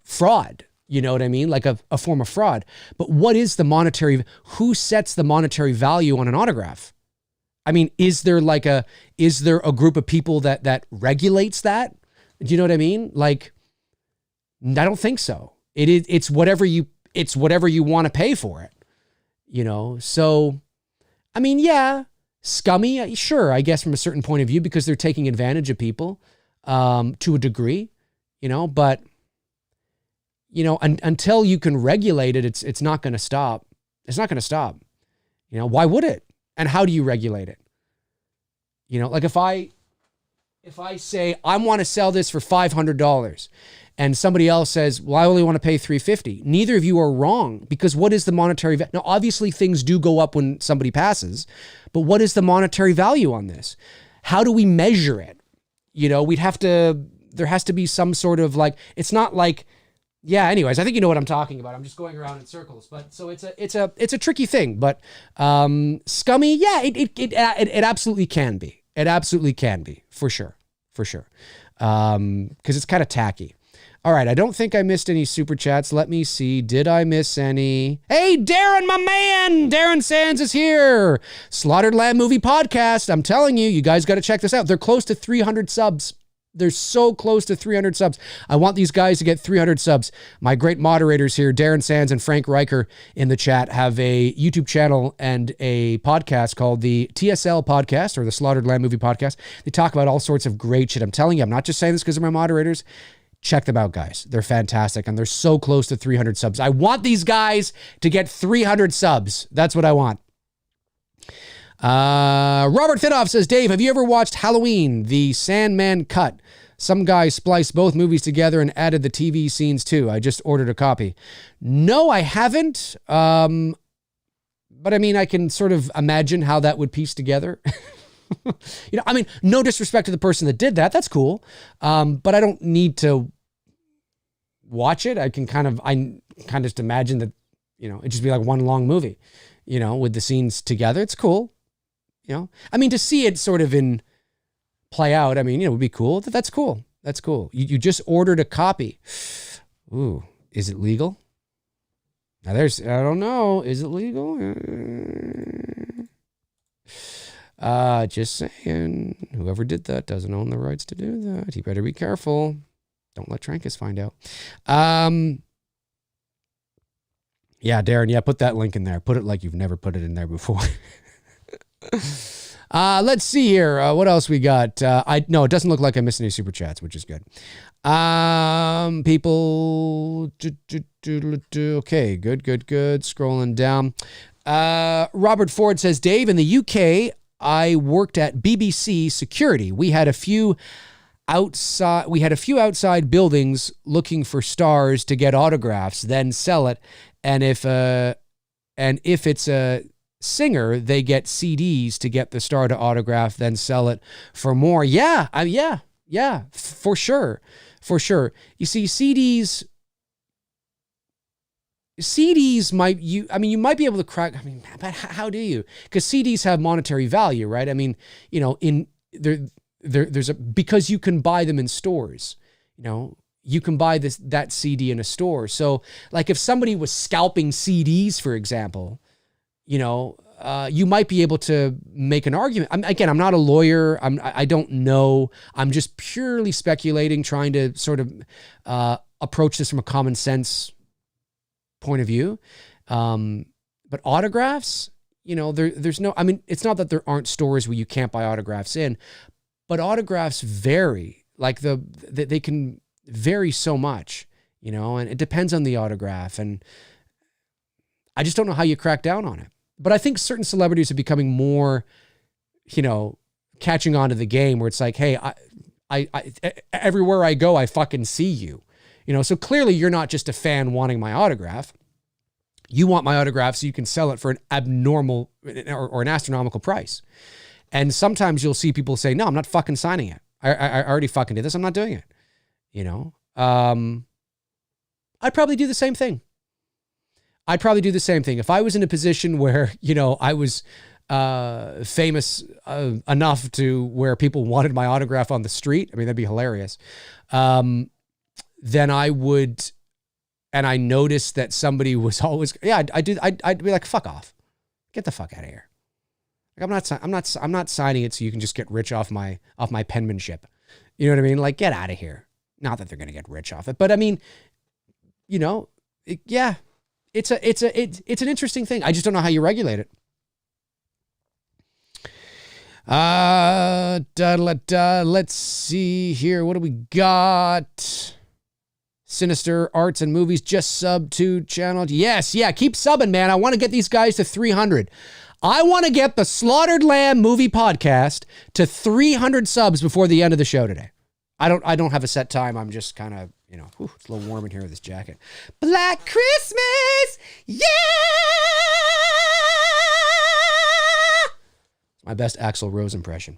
fraud. You know what I mean? A form of fraud. But what is who sets the monetary value on an autograph? I mean, is there a group of people that regulates that? Do you know what I mean? Like, I don't think so. It's whatever you want to pay for it, you know? So, I mean, yeah, scummy, sure, I guess from a certain point of view, because they're taking advantage of people to a degree, you know, but, you know, until you can regulate it, it's not going to stop. It's not going to stop. You know, why would it? And how do you regulate it? You know, like if I say I want to sell this for $500 and somebody else says, well, I only want to pay $350. Neither of you are wrong, because what is the monetary value? Now, obviously things do go up when somebody passes, but what is the monetary value on this? How do we measure it? You know, there has to be some sort of like, it's not like, yeah, anyways, I think you know what I'm talking about. I'm just going around in circles, but so it's a tricky thing, but scummy, yeah, it absolutely can be. It absolutely can be, for sure. Because it's kind of tacky. All right, I don't think I missed any super chats. Let me see. Did I miss any? Hey, Darren, my man! Darren Sands is here. Slaughtered Lamb Movie Podcast. I'm telling you, you guys got to check this out. They're close to 300 subs. They're so close to 300 subs. I want these guys to get 300 subs. My great moderators here, Darren Sands and Frank Riker in the chat, have a YouTube channel and a podcast called the TSL Podcast, or the Slaughtered Lamb Movie Podcast. They talk about all sorts of great shit. I'm telling you, I'm not just saying this because of my moderators. Check them out, guys. They're fantastic, and they're so close to 300 subs. I want these guys to get 300 subs. That's what I want. Robert Thinoff says, Dave, have you ever watched Halloween, the Sandman cut? Some guy spliced both movies together and added the TV scenes too. I just ordered a copy. No, I haven't. But I mean, I can sort of imagine how that would piece together. You know, I mean, no disrespect to the person that did that. That's cool. But I don't need to watch it. I kind of just imagine that, you know, it'd just be like one long movie, you know, with the scenes together. It's cool. You know, I mean, to see it sort of in play out, I mean, you know, it would be cool. That's cool. That's cool. You just ordered a copy. Ooh, is it legal? Now I don't know. Is it legal? Just saying, whoever did that doesn't own the rights to do that. You better be careful. Don't let Trankus find out. Yeah, Darren, yeah, put that link in there. Put it like you've never put it in there before. Let's see here. What else we got? No, it doesn't look like I missed any super chats, which is good. People. Okay, good. Scrolling down. Robert Ford says, Dave, in the UK, I worked at BBC Security. We had a few outside buildings looking for stars to get autographs, then sell it. And if it's a singer, they get CDs to get the star to autograph, then sell it for more. Yeah, for sure. You see, CDs you might be able to crack. I mean, but how do you? Because CDs have monetary value, right? I mean, you know, there's because you can buy them in stores. You know, you can buy that CD in a store. So, like, if somebody was scalping CDs, for example, you know, you might be able to make an argument. I'm not a lawyer. I don't know. I'm just purely speculating, trying to sort of approach this from a common sense point of view. But autographs, you know, there's no, I mean, it's not that there aren't stores where you can't buy autographs in, but autographs vary. Like they can vary so much, you know, and it depends on the autograph. And I just don't know how you crack down on it. But I think certain celebrities are becoming more, you know, catching on to the game where it's like, hey, I everywhere I go, I fucking see you. You know, so clearly you're not just a fan wanting my autograph. You want my autograph so you can sell it for an abnormal or an astronomical price. And sometimes you'll see people say, no, I'm not fucking signing it. I already fucking did this. I'm not doing it. You know, I'd probably do the same thing. If I was in a position where, you know, I was famous enough to where people wanted my autograph on the street. I mean, that'd be hilarious. Then I would, and I noticed that somebody was always, I'd be like, fuck off. Get the fuck out of here. Like I'm not signing it so you can just get rich off my penmanship. You know what I mean? Like, get out of here. Not that they're going to get rich off it, but I mean, you know, it's an interesting thing. I just don't know how you regulate it. Let's see here. What do we got? Sinister Arts and Movies just sub to channel. Yes, yeah, keep subbing, man. I want to get these guys to 300. I want to get the Slaughtered Lamb Movie Podcast to 300 subs before the end of the show today. I don't have a set time. I'm just kind of, you know, it's a little warm in here with this jacket. Black Christmas, yeah! My best Axl Rose impression.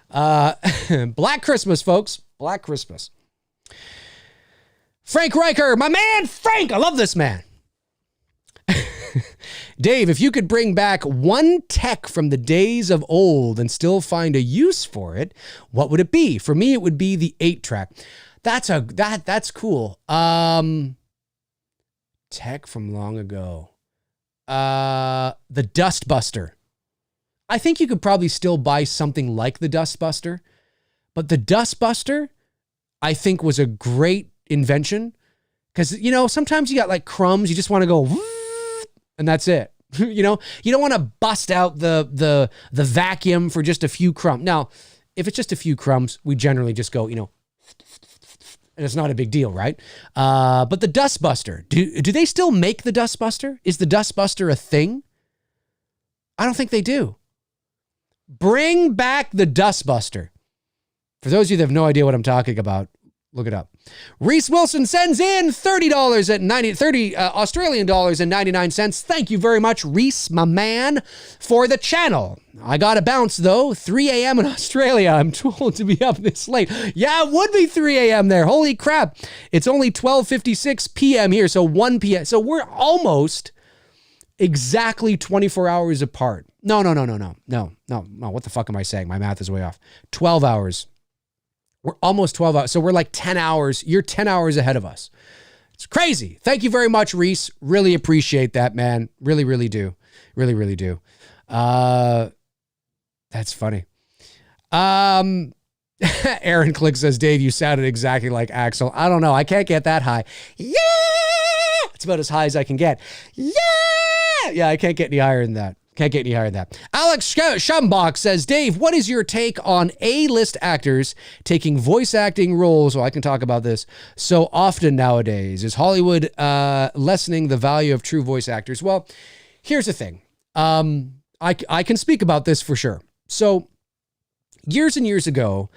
Black Christmas, folks. Black Christmas. Frank Riker, my man, Frank. I love this man. Dave, if you could bring back one tech from the days of old and still find a use for it, what would it be? For me, it would be the 8-track. That's cool. Tech from long ago. The Dustbuster. I think you could probably still buy something like the Dustbuster, but the Dustbuster, I think, was a great invention because, you know, sometimes you got like crumbs. You just want to go and that's it. You know, you don't want to bust out the vacuum for just a few crumbs. Now, if it's just a few crumbs, we generally just go, you know, and it's not a big deal, right? But the Dustbuster, do they still make the Dustbuster? Is the Dustbuster a thing? I don't think they do. Bring back the Dustbuster. For those of you that have no idea what I'm talking about, look it up. Reese Wilson sends in $30 Australian dollars and 99 cents. Thank you very much, Reese, my man, for the channel. I got to bounce, though. 3 a.m. in Australia. I'm too old to be up this late. Yeah, it would be 3 a.m. there. Holy crap. It's only 12:56 p.m. here, so 1 p.m. So we're almost exactly 24 hours apart. No. What the fuck am I saying? My math is way off. 12 hours. We're almost 12 hours. So we're like 10 hours. You're 10 hours ahead of us. It's crazy. Thank you very much, Reese. Really appreciate that, man. Really, really do. Really, really do. That's funny. Aaron Click says, Dave, you sounded exactly like Axl. I don't know. I can't get that high. Yeah! It's about as high as I can get. Yeah! Yeah, I can't get any higher than that. Can't get any higher than that. Alex Schumbach says, Dave, what is your take on A-list actors taking voice acting roles? Well, I can talk about this so often nowadays. Is Hollywood lessening the value of true voice actors? Well, here's the thing. I can speak about this for sure. So years and years ago,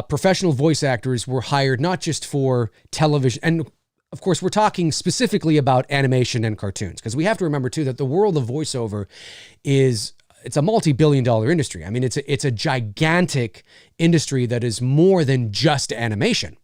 professional voice actors were hired not just for television, and of course, we're talking specifically about animation and cartoons, because we have to remember, too, that the world of voiceover it's a multi-billion-dollar industry. I mean, it's a gigantic industry that is more than just animation.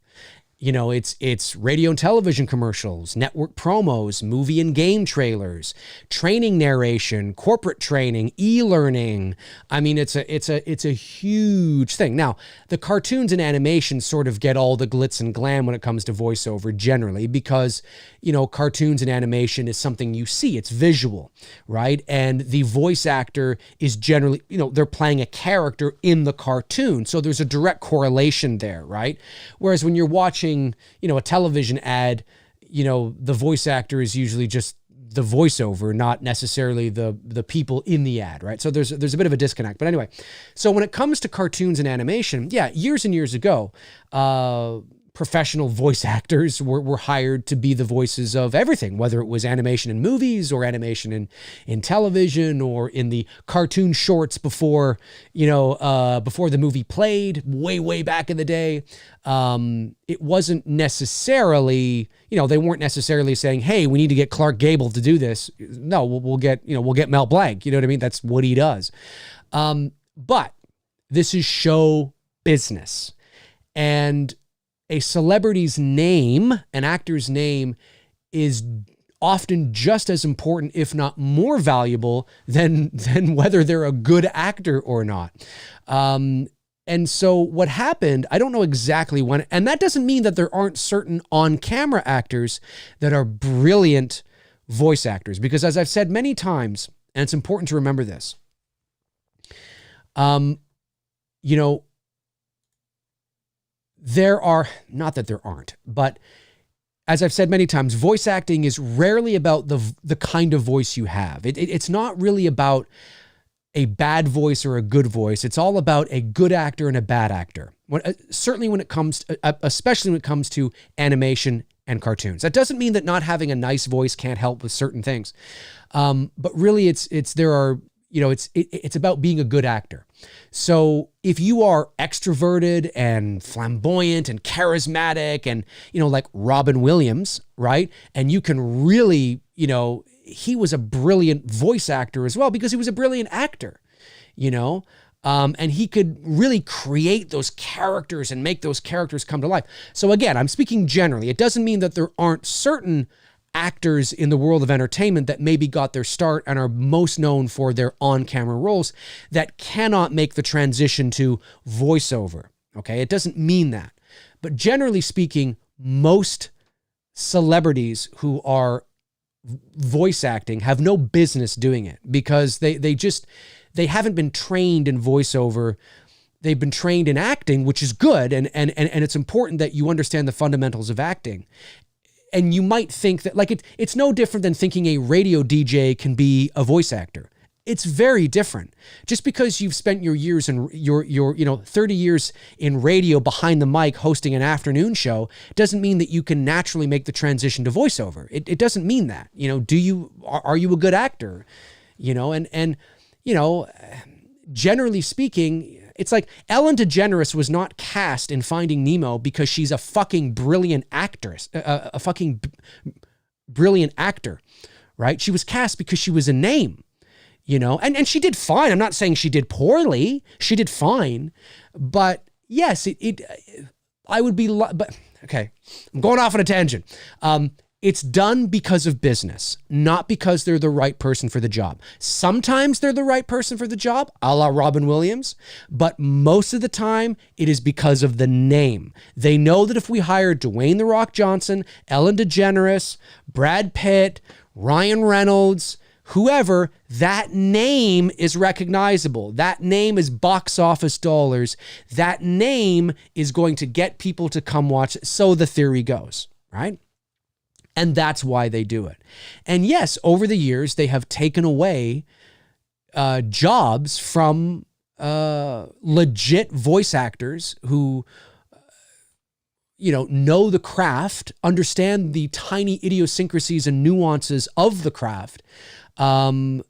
You know, it's radio and television commercials, network promos, movie and game trailers, training narration, corporate training, e-learning. I mean, it's a huge thing. Now, the cartoons and animation sort of get all the glitz and glam when it comes to voiceover generally, because, you know, cartoons and animation is something you see. It's visual, right? And the voice actor is generally, you know, they're playing a character in the cartoon. So there's a direct correlation there, right? Whereas when you're watching, you know, a television ad, you know, the voice actor is usually just the voiceover, not necessarily the people in the ad, right? So there's a bit of a disconnect. But anyway, so when it comes to cartoons and animation, yeah, years and years ago, professional voice actors were hired to be the voices of everything, whether it was animation in movies or animation in television or in the cartoon shorts before the movie played way back in the day. It wasn't necessarily, you know, they weren't necessarily saying, hey, we need to get Clark Gable to do this. No, we'll get Mel Blanc. You know what I mean? That's what he does. But this is show business. And a celebrity's name, an actor's name, is often just as important, if not more valuable, than whether they're a good actor or not. And so what happened, I don't know exactly when, and that doesn't mean that there aren't certain on-camera actors that are brilliant voice actors, because as I've said many times, and it's important to remember this, You know, there are, not that there aren't, but as I've said many times, voice acting is rarely about the kind of voice you have. It's not really about a bad voice or a good voice. It's all about a good actor and a bad actor. Certainly when it comes, especially when it comes to animation and cartoons. That doesn't mean that not having a nice voice can't help with certain things. But really it's about being a good actor. So if you are extroverted and flamboyant and charismatic and, like Robin Williams, right? And you can really, he was a brilliant voice actor as well because he was a brilliant actor, and he could really create those characters and make those characters come to life. So again, I'm speaking generally. It doesn't mean that there aren't certain actors in the world of entertainment that maybe got their start and are most known for their on-camera roles that cannot make the transition to voiceover. Okay, it doesn't mean that. But generally speaking, most celebrities who are voice acting have no business doing it because they haven't been trained in voiceover. They've been trained in acting, which is good, and it's important that you understand the fundamentals of acting. And you might think that, like, it's no different than thinking a radio DJ can be a voice actor. It's very different. Just because you've spent your years and your 30 years in radio behind the mic hosting an afternoon show doesn't mean that you can naturally make the transition to voiceover. It doesn't mean that. Are you a good actor? Generally speaking, it's like Ellen DeGeneres was not cast in Finding Nemo because she's a fucking brilliant actress, brilliant actor, right? She was cast because she was a name, and she did fine. I'm not saying she did poorly. She did fine, but yes, I would be, but okay, I'm going off on a tangent. It's done because of business, not because they're the right person for the job. Sometimes they're the right person for the job, a la Robin Williams, but most of the time it is because of the name. They know that if we hire Dwayne "The Rock" Johnson, Ellen DeGeneres, Brad Pitt, Ryan Reynolds, whoever, that name is recognizable. That name is box office dollars. That name is going to get people to come watch. So the theory goes, right? And that's why they do it. And yes, over the years, they have taken away jobs from legit voice actors who, know the craft, understand the tiny idiosyncrasies and nuances of the craft, and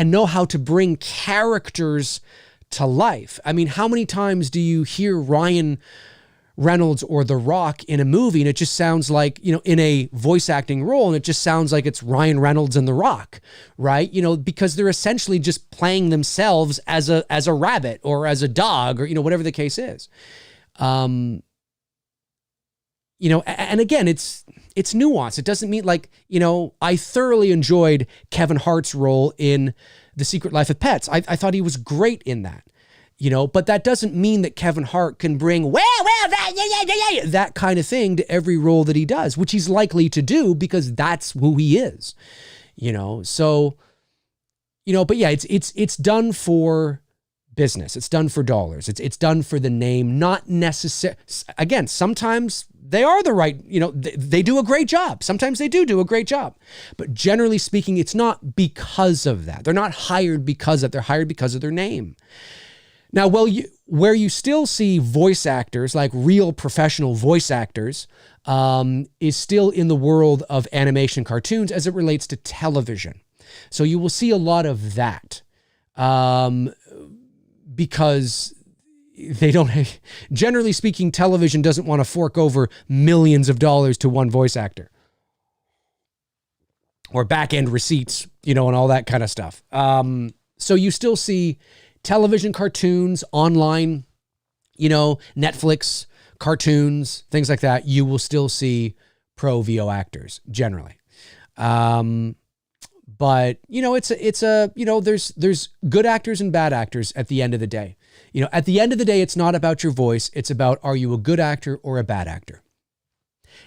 know how to bring characters to life. I mean, how many times do you hear Ryan Reynolds or The Rock in a movie and it just sounds like, in a voice acting role, and it just sounds like it's Ryan Reynolds and The Rock, right? Because they're essentially just playing themselves as a rabbit or as a dog or, whatever the case is. And again, it's nuance. It doesn't mean I thoroughly enjoyed Kevin Hart's role in The Secret Life of Pets. I thought he was great in that. But that doesn't mean that Kevin Hart can bring, that kind of thing to every role that he does, which he's likely to do because that's who he is, so, but yeah, it's done for business. It's done for dollars. It's done for the name, not necessarily. Again, sometimes they are the right, they do a great job. Sometimes they do a great job, but generally speaking, it's not because of that. They're not hired because of, they're hired because of their name. Now, where you still see voice actors, like real professional voice actors, is still in the world of animation cartoons as it relates to television. So you will see a lot of that because they don't, generally speaking, television doesn't want to fork over millions of dollars to one voice actor or back-end receipts, and all that kind of stuff. So you still see television cartoons, online, Netflix cartoons, things like that. You will still see pro VO actors generally. But there's good actors and bad actors at the end of the day. At the end of the day, it's not about your voice. It's about, are you a good actor or a bad actor?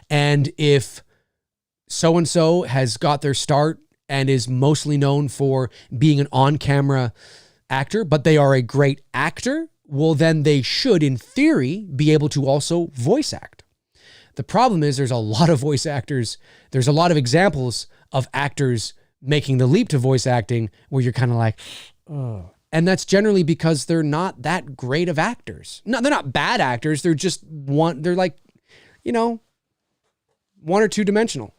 And if so-and-so has got their start and is mostly known for being an on-camera actor, but they are a great actor, well, then they should, in theory, be able to also voice act. The problem is there's a lot of voice actors. There's a lot of examples of actors making the leap to voice acting where you're kind of like, oh. And that's generally because they're not that great of actors. No, they're not bad actors. They're just they're like, one or two dimensional.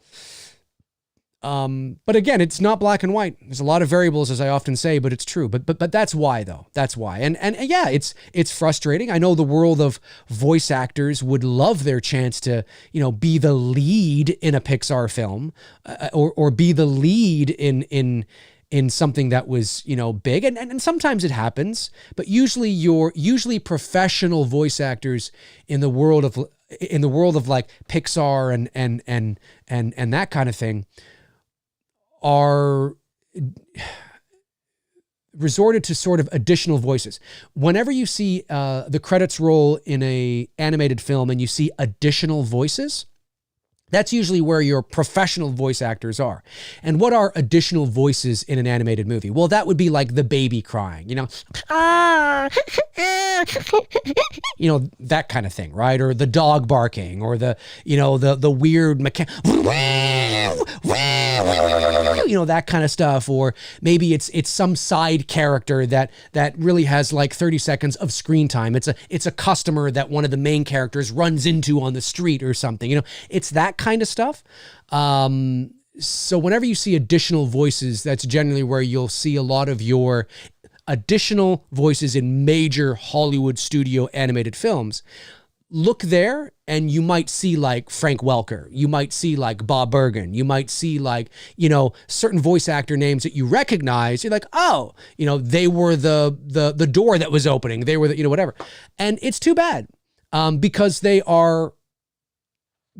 But again, it's not black and white. There's a lot of variables, as I often say, but it's true. But that's why, though. That's why. And yeah, it's frustrating. I know the world of voice actors would love their chance to, be the lead in a Pixar film, or be the lead in something that was, big. And sometimes it happens, but usually professional voice actors in the world of like Pixar and that kind of thing are resorted to sort of additional voices. Whenever you see the credits roll in a animated film and you see additional voices, that's usually where your professional voice actors are. And what are additional voices in an animated movie? Well, that would be like the baby crying, that kind of thing, right? Or the dog barking, or the weird that kind of stuff. Or maybe it's some side character that really has like 30 seconds of screen time. It's a customer that one of the main characters runs into on the street or something. It's that kind of stuff. So whenever you see additional voices, that's generally where you'll see a lot of your additional voices in major Hollywood studio animated films. Look there and you might see like Frank Welker. You might see like Bob Bergen. You might see like, certain voice actor names that you recognize. You're like, oh, they were the door that was opening. They were the, whatever. And it's too bad because they are,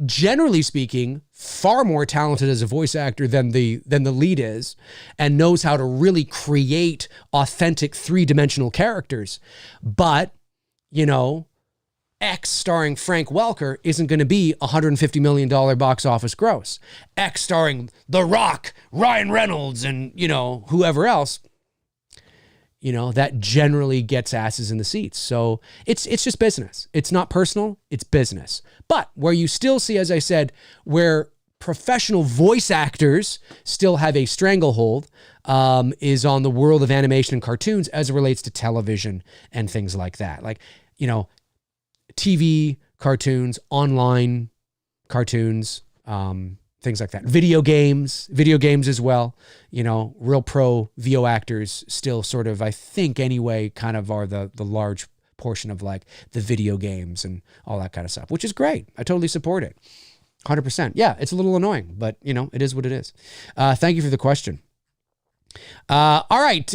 generally speaking, far more talented as a voice actor than the lead is, and knows how to really create authentic three-dimensional characters. But, X starring Frank Welker isn't going to be $150 million box office gross. X starring The Rock, Ryan Reynolds, and, whoever else, that generally gets asses in the seats. So it's just business. It's not personal, it's business. But where you still see, as I said, where professional voice actors still have a stranglehold is on the world of animation and cartoons as it relates to television and things like that. Like, TV cartoons, online cartoons, things like that. Video games as well. Real pro VO actors still sort of, I think anyway, kind of are the large portion of like the video games and all that kind of stuff, which is great. I totally support it. 100%. Yeah, it's a little annoying, but it is what it is. Thank you for the question. All right.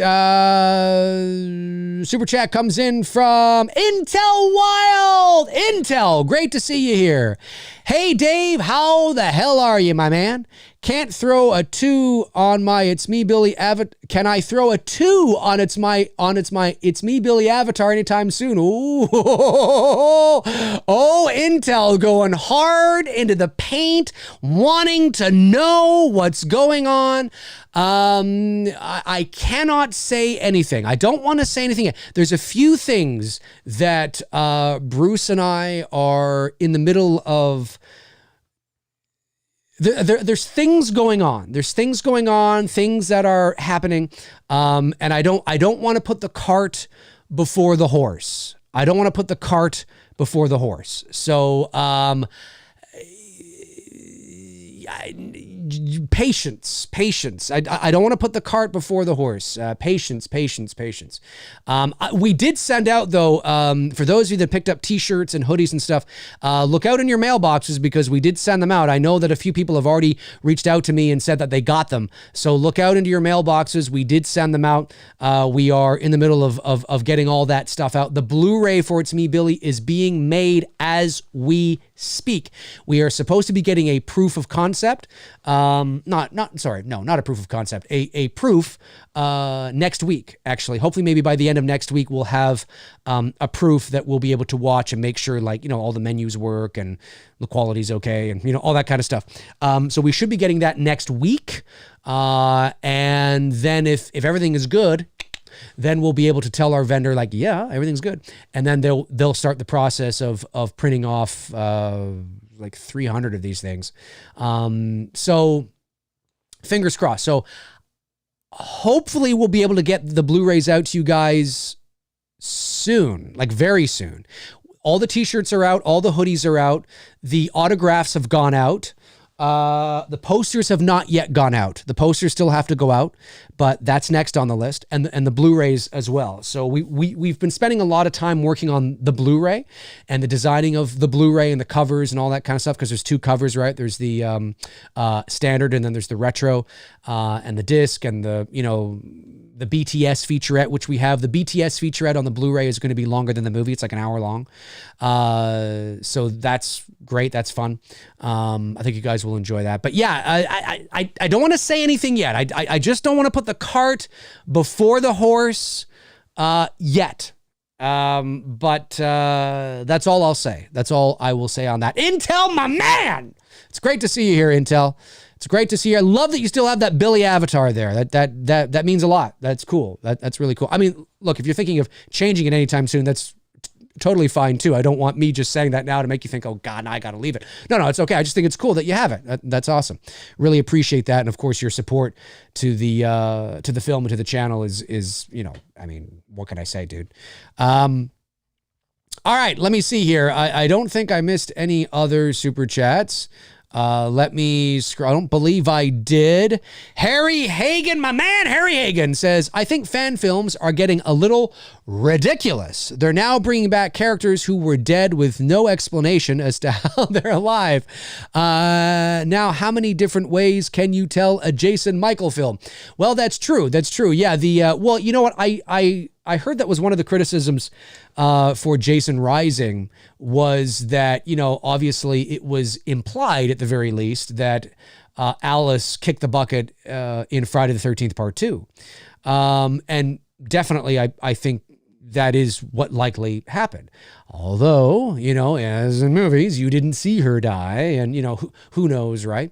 Super chat comes in from Intel Wild. Intel, great to see you here. Hey, Dave, how the hell are you, my man? Can't throw a 2 on my It's Me Billy avatar. Can I throw a 2 on It's Me Billy avatar anytime soon? Ooh. Oh, Intel going hard into the paint, wanting to know what's going on. I cannot say anything. I don't want to say anything yet. There's a few things that Bruce and I are in the middle of. There's things going on. There's things going on, things that are happening. And I don't want to put the cart before the horse. I don't want to put the cart before the horse. So, patience. I don't want to put the cart before the horse. Patience. We did send out, though, for those of you that picked up t-shirts and hoodies and stuff, look out in your mailboxes because we did send them out. I know that a few people have already reached out to me and said that they got them. So look out into your mailboxes. We did send them out. We are in the middle of getting all that stuff out. The Blu-ray for It's Me Billy is being made as we speak. We are supposed to be getting a proof of concept. Not a proof of concept, a proof next week, actually. Hopefully maybe by the end of next week, we'll have a proof that we'll be able to watch and make sure all the menus work and the quality's okay and, all that kind of stuff. So we should be getting that next week. And then if everything is good, then we'll be able to tell our vendor like, yeah, everything's good. And then they'll start the process of printing off like 300 of these things. So fingers crossed. So hopefully we'll be able to get the Blu-rays out to you guys soon, like very soon. All the t-shirts are out. All the hoodies are out. The autographs have gone out. The posters have not yet gone out. The posters still have to go out, but that's next on the list, and the Blu-rays as well. So we've been spending a lot of time working on the Blu-ray and the designing of the Blu-ray and the covers and all that kind of stuff, because there's two covers, right? There's the standard, and then there's the retro, and the disc, and the BTS featurette, which we have. The BTS featurette on the Blu-ray is going to be longer than the movie. It's like an hour long. So that's great. That's fun. I think you guys will enjoy that. But yeah, I don't want to say anything yet. I just don't want to put the cart before the horse yet. But that's all I'll say. That's all I will say on that. Intel, my man! It's great to see you here, Intel. It's great to see you. I love that you still have that Billy avatar there. That means a lot. That's cool. That's really cool. I mean, look, if you're thinking of changing it anytime soon, that's totally fine too. I don't want me just saying that now to make you think, oh God, now I got to leave it. No, it's okay. I just think it's cool that you have it. That's awesome. Really appreciate that. And of course, your support to the film and to the channel is, I mean, what can I say, dude? All right, let me see here. I don't think I missed any other super chats. Let me scroll. I don't believe I did. Harry Hagen, my man, Harry Hagen says, I think fan films are getting a little ridiculous. They're now bringing back characters who were dead with no explanation as to how they're alive. Now, how many different ways can you tell a Jason Michael film? Well, that's true. That's true. Yeah. Well, you know what? I heard that was one of the criticisms for Jason Rising was that, obviously it was implied at the very least that Alice kicked the bucket in Friday the 13th Part 2. And definitely I think that is what likely happened. Although, as in movies, you didn't see her die and, who knows, right?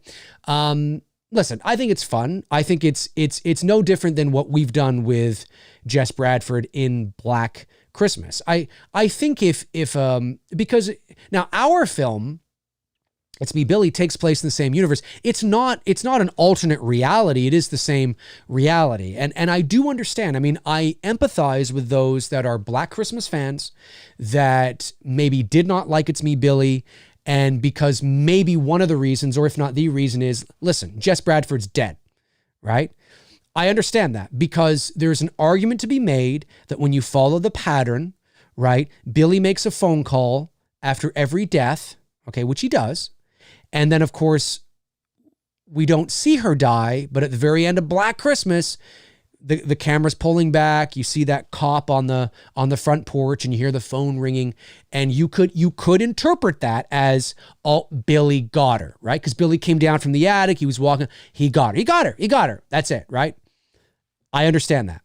Listen, I think it's fun. I think it's no different than what we've done with Jess Bradford in Black Christmas. I think if because now our film, It's Me, Billy, takes place in the same universe. It's not an alternate reality. It is the same reality. And I do understand. I mean, I empathize with those that are Black Christmas fans that maybe did not like It's Me, Billy. And because maybe one of the reasons, or if not the reason, is, listen, Jess Bradford's dead, right? I understand that because there's an argument to be made that when you follow the pattern, right, Billy makes a phone call after every death, okay, which he does. And then, of course, we don't see her die, but at the very end of Black Christmas, the camera's pulling back. You see that cop on the front porch, and you hear the phone ringing, and you could interpret that as, oh, Billy got her, right? Because Billy came down from the attic. He was walking. He got her. That's it, right? I understand that,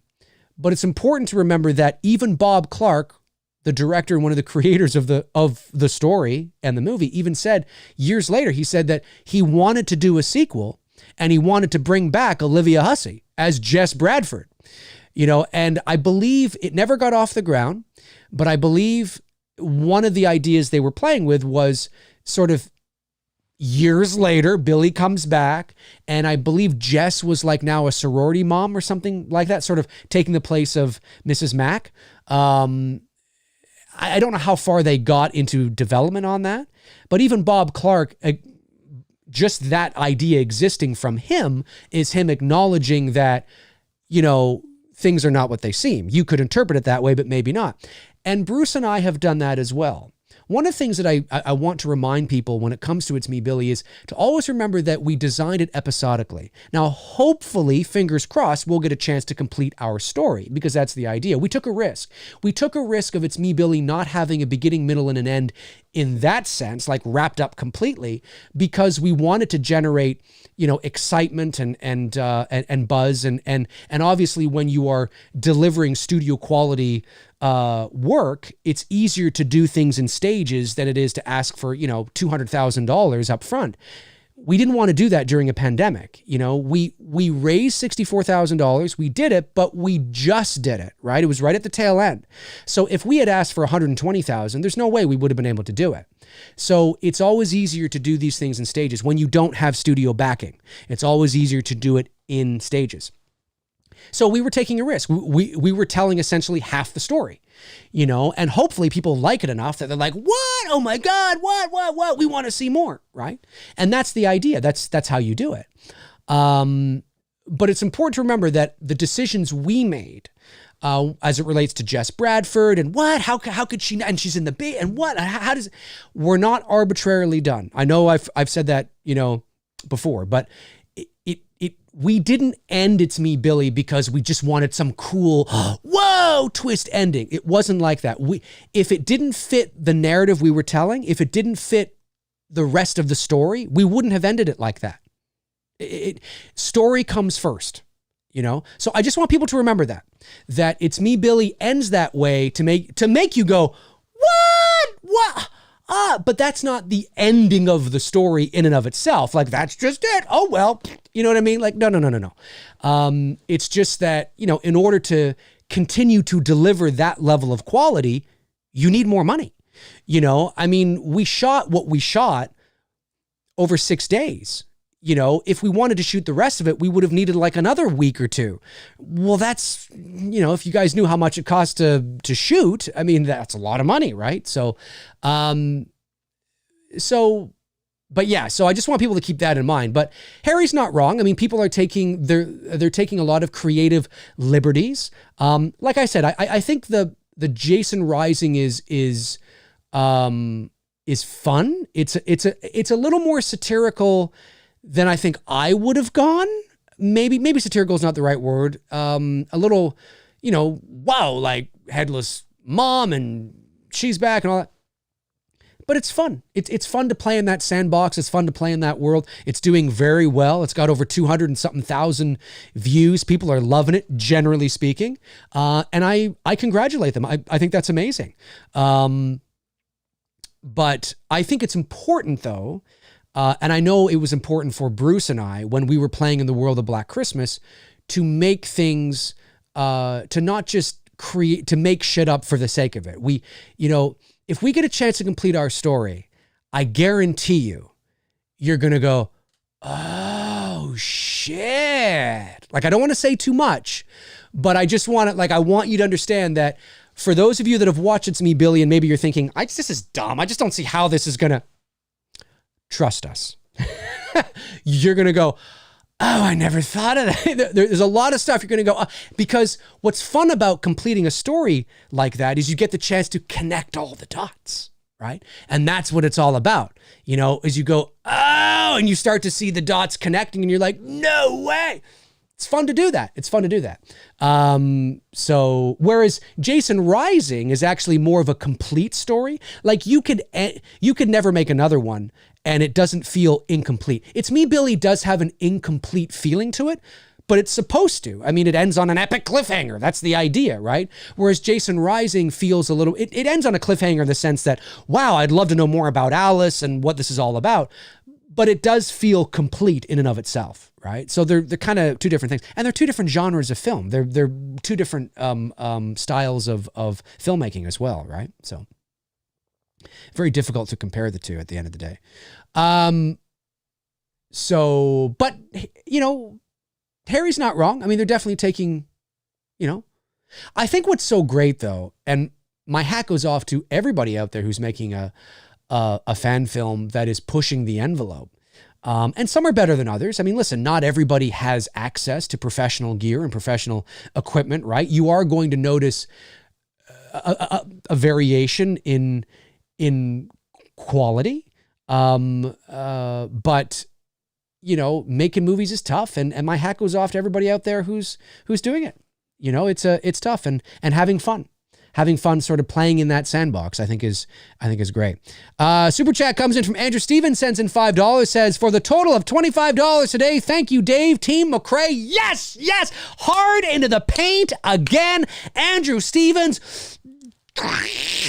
but it's important to remember that even Bob Clark, the director and one of the creators of the story and the movie, even said years later, he said that he wanted to do a sequel and he wanted to bring back Olivia Hussey as Jess Bradford, and I believe it never got off the ground, but I believe one of the ideas they were playing with was sort of years later, Billy comes back, and I believe Jess was like now a sorority mom or something like that, sort of taking the place of Mrs. Mack. I don't know how far they got into development on that, but even Bob Clark, just that idea existing from him is him acknowledging that, things are not what they seem. You could interpret it that way, but maybe not. And Bruce and I have done that as well. One of the things that I want to remind people when it comes to It's Me, Billy, is to always remember that we designed it episodically. Now, hopefully, fingers crossed, we'll get a chance to complete our story, because that's the idea. We took a risk. We took a risk of It's Me, Billy not having a beginning, middle, and an end in that sense, like wrapped up completely, because we wanted to generate, excitement and buzz. And obviously, when you are delivering studio quality work, it's easier to do things in stages than it is to ask for, $200,000 up front. we didn't want to do that during a pandemic. You know, we raised $64,000. We did it, but we just did it, right? It was right at the tail end. So if we had asked for $120,000, there's no way we would have been able to do it. So it's always easier to do these things in stages when you don't have studio backing. It's always easier to do it in stages. So we were taking a risk. We were telling essentially half the story, you know, and hopefully people like it enough that they're like, what? Oh my God, what? We want to see more, right? And that's the idea. That's how you do it. But it's important to remember that the decisions we made as it relates to Jess Bradford and how could she, and she's in the bait and how does, we're not arbitrarily done. I know I've said that, you know, before, but we didn't end It's Me, Billy because we just wanted some cool, whoa, twist ending. It wasn't like that. If it didn't fit the narrative we were telling, if it didn't fit the rest of the story, we wouldn't have ended it like that. Story comes first, you know? So I just want people to remember that It's Me, Billy ends that way to make you go, what? But that's not the ending of the story in and of itself. Like, that's just it. Oh, well, you know what I mean? Like, no. It's just that, you know, in order to continue to deliver that level of quality, you need more money. You know, I mean, we shot what we shot over 6 days. You know, if we wanted to shoot the rest of it, we would have needed like another week or two. Well, that's, you know, if you guys knew how much it cost to shoot, I mean, that's a lot of money, right? So I just want people to keep that in mind. But Harry's not wrong. I mean, people are taking, they're taking a lot of creative liberties. Like I said, I think the Jason Rising is fun. It's a little more satirical than I think I would have gone. Maybe satirical is not the right word. A little, you know, wow, like headless mom and she's back and all that. But it's fun. It's fun to play in that sandbox. It's fun to play in that world. It's doing very well. It's got over 200 and something thousand views. People are loving it, generally speaking. And I congratulate them. I think that's amazing. But I think it's important though, and I know it was important for Bruce and I when we were playing in the world of Black Christmas to make things, to not just create, to make shit up for the sake of it. We, you know, if we get a chance to complete our story, I guarantee you're going to go, oh shit. Like, I don't want to say too much, but I just want to, I want you to understand that for those of you that have watched It's Me, Billy, and maybe you're thinking, this is dumb. I just don't see how this is going to. Trust us. You're going to go, oh, I never thought of that. There's a lot of stuff you're going to go, because what's fun about completing a story like that is you get the chance to connect all the dots, right? And that's what it's all about, you know, as you go, oh, and you start to see the dots connecting and you're like, no way. It's fun to do that. So whereas Jason Rising is actually more of a complete story. Like you could never make another one and it doesn't feel incomplete. It's Me, Billy does have an incomplete feeling to it, but it's supposed to. I mean, it ends on an epic cliffhanger. That's the idea, right? Whereas Jason Rising feels a little, it ends on a cliffhanger in the sense that, wow, I'd love to know more about Alice and what this is all about. But it does feel complete in and of itself, right? So they're kind of two different things. And they're two different genres of film. They're two different styles of filmmaking as well, right? So very difficult to compare the two at the end of the day. But, you know, Harry's not wrong. I mean, they're definitely taking, you know. I think what's so great, though, and my hat goes off to everybody out there who's making a fan film that is pushing the envelope. And some are better than others. I mean, listen, not everybody has access to professional gear and professional equipment, right? You are going to notice a variation in quality. But, you know, making movies is tough. And my hat goes off to everybody out there who's doing it. You know, it's tough and having fun. Having fun sort of playing in that sandbox, I think is great. Super chat comes in from Andrew Stevens, sends in $5, says, for the total of $25 today, thank you, Dave, Team McRae. Yes, hard into the paint again. Andrew Stevens,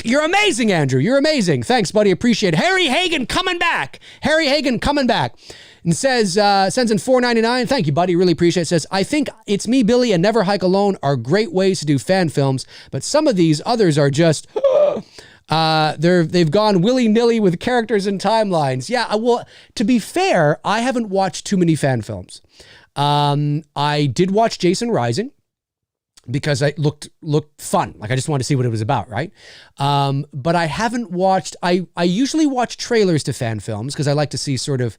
You're amazing, Andrew. You're amazing. Thanks, buddy. Appreciate it. Harry Hagen coming back. Harry Hagen coming back. And says, sends in $4.99. Thank you, buddy. Really appreciate it. Says, I think It's Me, Billy, and Never Hike Alone are great ways to do fan films, but some of these others are just, they've gone willy-nilly with characters and timelines. Yeah, well, to be fair, I haven't watched too many fan films. I did watch Jason Rising because it looked fun. Like, I just wanted to see what it was about, right? But I haven't watched, I usually watch trailers to fan films because I like to see sort of,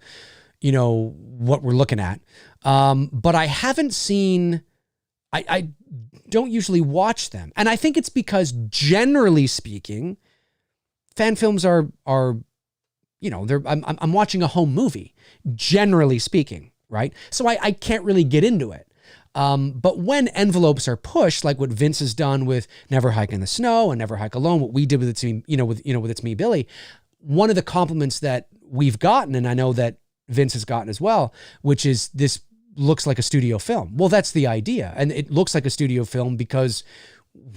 what we're looking at. But I haven't seen, I don't usually watch them. And I think it's because generally speaking, fan films are I'm watching a home movie, generally speaking, right? So I can't really get into it. But when envelopes are pushed, like what Vince has done with Never Hike in the Snow and Never Hike Alone, what we did with It's Me, with It's Me, Billy, one of the compliments that we've gotten, and I know that Vince has gotten as well, which is this looks like a studio film. Well, that's the idea. And it looks like a studio film because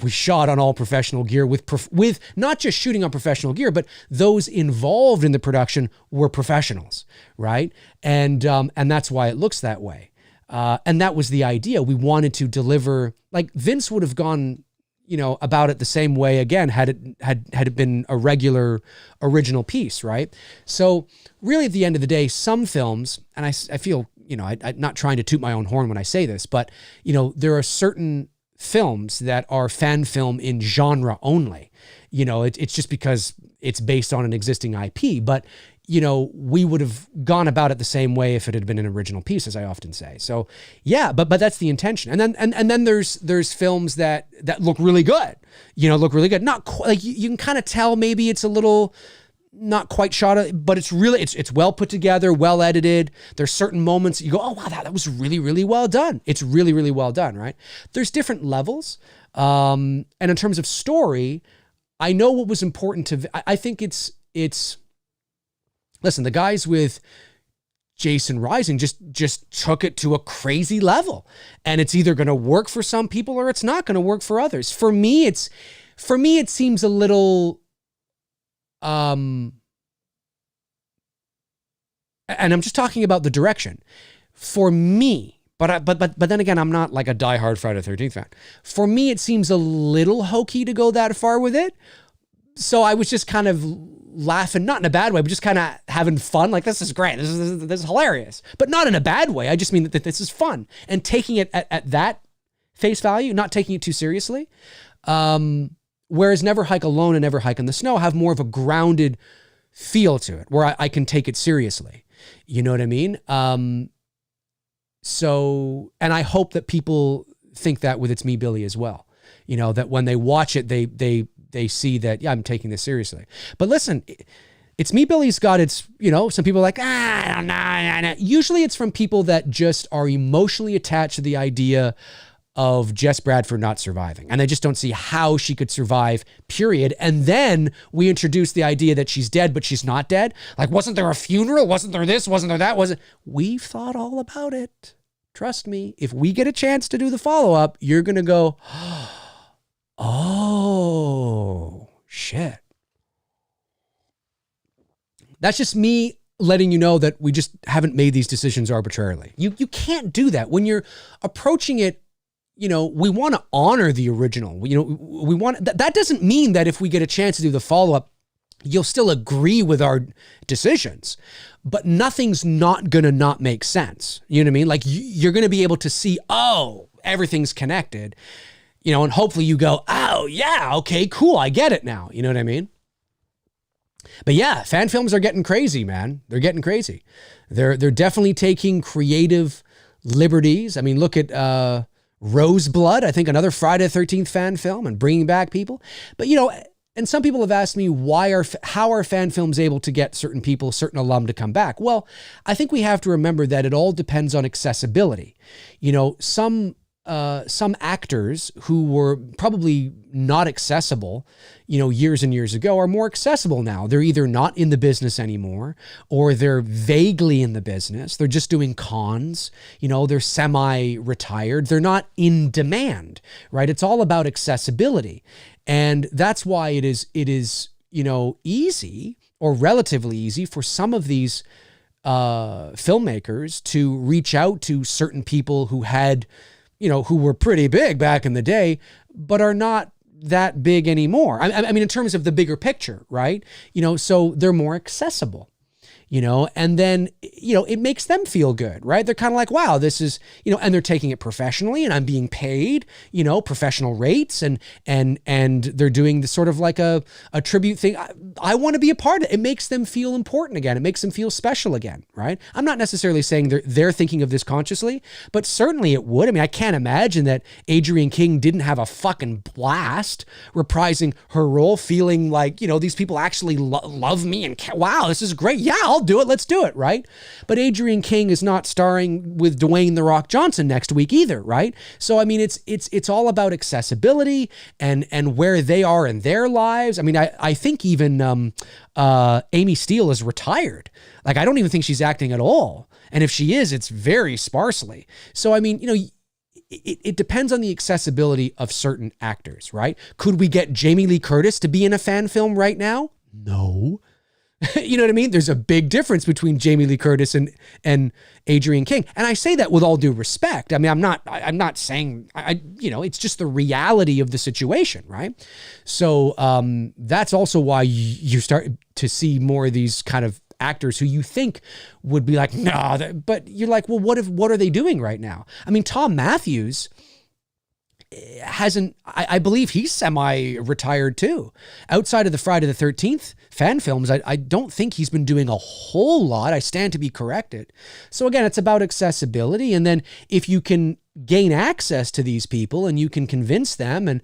we shot on all professional gear with not just shooting on professional gear, but those involved in the production were professionals, right? And that's why it looks that way. And that was the idea. We wanted to deliver, like Vince would have gone, about it the same way again, had it been a regular original piece, right? So really at the end of the day, some films, and I feel, I'm not trying to toot my own horn when I say this, but, there are certain films that are fan film in genre only. It's just because it's based on an existing IP, but we would have gone about it the same way if it had been an original piece, as I often say. So yeah, but that's the intention. And then there's films that look really good, look really good. Not quite, like you can kind of tell maybe it's a little not quite shot, but it's really, it's well put together, well edited. There's certain moments you go, oh wow, that was really, really well done. It's really, really well done, right? There's different levels. And in terms of story, I know what was important to, I think it's, listen, the guys with Jason Rising just took it to a crazy level, and it's either going to work for some people or it's not going to work for others. For me, it seems a little, and I'm just talking about the direction for me, but then again, I'm not like a diehard Friday the 13th fan. For me, it seems a little hokey to go that far with it. So I was just kind of laughing, not in a bad way, but just kind of having fun. Like, this is great. This is hilarious, but not in a bad way. I just mean that this is fun and taking it at that face value, not taking it too seriously. Whereas Never Hike Alone and Never Hike in the Snow have more of a grounded feel to it where I can take it seriously. You know what I mean? So, and I hope that people think that with It's Me, Billy as well. That when they watch it, they see that, yeah, I'm taking this seriously. But listen, It's Me, Billy's got its, some people are like, I don't know. Usually it's from people that just are emotionally attached to the idea of Jess Bradford not surviving. And they just don't see how she could survive, period. And then we introduce the idea that she's dead, but she's not dead. Like, wasn't there a funeral? Wasn't there this? Wasn't there that? We've thought all about it. Trust me, if we get a chance to do the follow-up, you're going to go, oh, shit. That's just me letting you know that we just haven't made these decisions arbitrarily. You can't do that. When you're approaching it, we want to honor the original. We want, that doesn't mean that if we get a chance to do the follow-up, you'll still agree with our decisions, but nothing's not going to not make sense. You know what I mean? Like, you're going to be able to see, oh, everything's connected. And hopefully you go, oh yeah, okay, cool, I get it now. You know what I mean? But yeah, fan films are getting crazy, man. They're getting crazy. They're definitely taking creative liberties. I mean, look at Roseblood, I think another Friday the 13th fan film, and bringing back people. But and some people have asked me how are fan films able to get certain people, certain alum to come back? Well, I think we have to remember that it all depends on accessibility. Some actors who were probably not accessible, years and years ago are more accessible now. They're either not in the business anymore or they're vaguely in the business. They're just doing cons, they're semi-retired. They're not in demand, right? It's all about accessibility. And that's why it is, easy or relatively easy for some of these filmmakers to reach out to certain people who had, who were pretty big back in the day, but are not that big anymore. I mean, in terms of the bigger picture, right? So they're more accessible. And then, it makes them feel good, right? They're kind of like, wow, this is, and they're taking it professionally and I'm being paid, professional rates and they're doing this sort of like a tribute thing. I want to be a part of it. It makes them feel important again. It makes them feel special again, right? I'm not necessarily saying they're thinking of this consciously, but certainly it would. I mean, I can't imagine that Adrienne King didn't have a fucking blast reprising her role, feeling like, these people actually love me and wow, this is great. Yeah, I'll do it. Let's do it, right? But Adrienne King is not starring with Dwayne "The Rock" Johnson next week either, right? So I mean, it's all about accessibility and where they are in their lives. I mean, I think even Amy Steele is retired. Like, I don't even think she's acting at all, and if she is, it's very sparsely. So I mean, it depends on the accessibility of certain actors, right? Could we get Jamie Lee Curtis to be in a fan film right now? No. You know what I mean? There's a big difference between Jamie Lee Curtis and Adrienne King. And I say that with all due respect. I mean, I'm not saying, it's just the reality of the situation, right? So that's also why you start to see more of these kind of actors who you think would be like, no, but you're like, well, what are they doing right now? I mean, Tom Matthews hasn't, I believe he's semi-retired too. Outside of the Friday the 13th fan films, I don't think he's been doing a whole lot. I stand to be corrected. So again, it's about accessibility. And then if you can gain access to these people and you can convince them and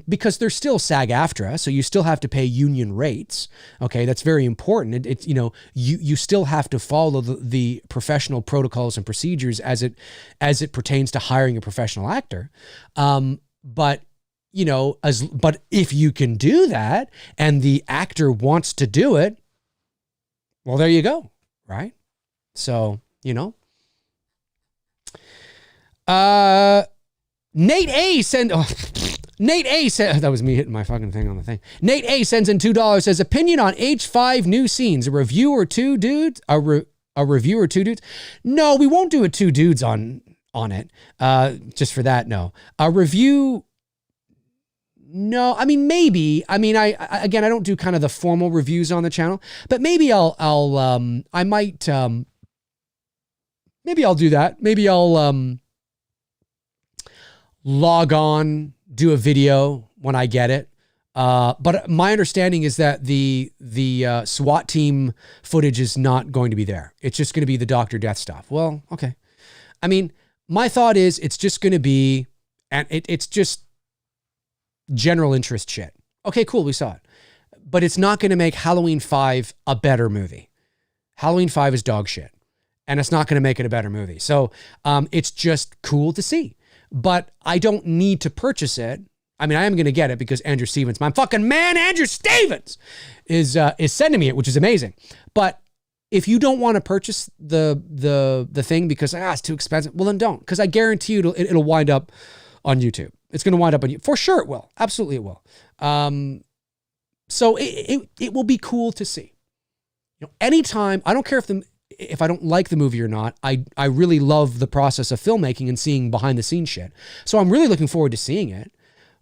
because they're still SAG-AFTRA, so you still have to pay union rates. Okay. That's very important. It's, you still have to follow the professional protocols and procedures as it pertains to hiring a professional actor. But if you can do that and the actor wants to do it, well, there you go. Right. So, Nate A send. Oh, Nate A said, that was me hitting my fucking thing on the thing. Nate A sends in $2, says opinion on H5 new scenes. A review or two dudes? A review or two dudes? No, we won't do a two dudes on it. Just for that, no. A review. No, I mean, maybe. I mean, I don't do kind of the formal reviews on the channel, but maybe I might, maybe I'll do that. Maybe I'll, log on, do a video when I get it. But my understanding is that the SWAT team footage is not going to be there. It's just going to be the Dr. Death stuff. Well, okay. I mean, my thought is it's just going to be, and it's just general interest shit. Okay, cool. We saw it, but it's not going to make Halloween 5 a better movie. Halloween 5 is dog shit and it's not going to make it a better movie. So, it's just cool to see. But I don't need to purchase it. I mean, I am going to get it because Andrew Stevens, my fucking man, Andrew Stevens, is sending me it, which is amazing. But if you don't want to purchase the thing because it's too expensive, well then don't. Because I guarantee you it'll wind up on YouTube. It's going to wind up on YouTube. For sure it will. Absolutely it will. So it will be cool to see. Anytime, I don't care if I don't like the movie or not, I really love the process of filmmaking and seeing behind the scenes shit. So I'm really looking forward to seeing it,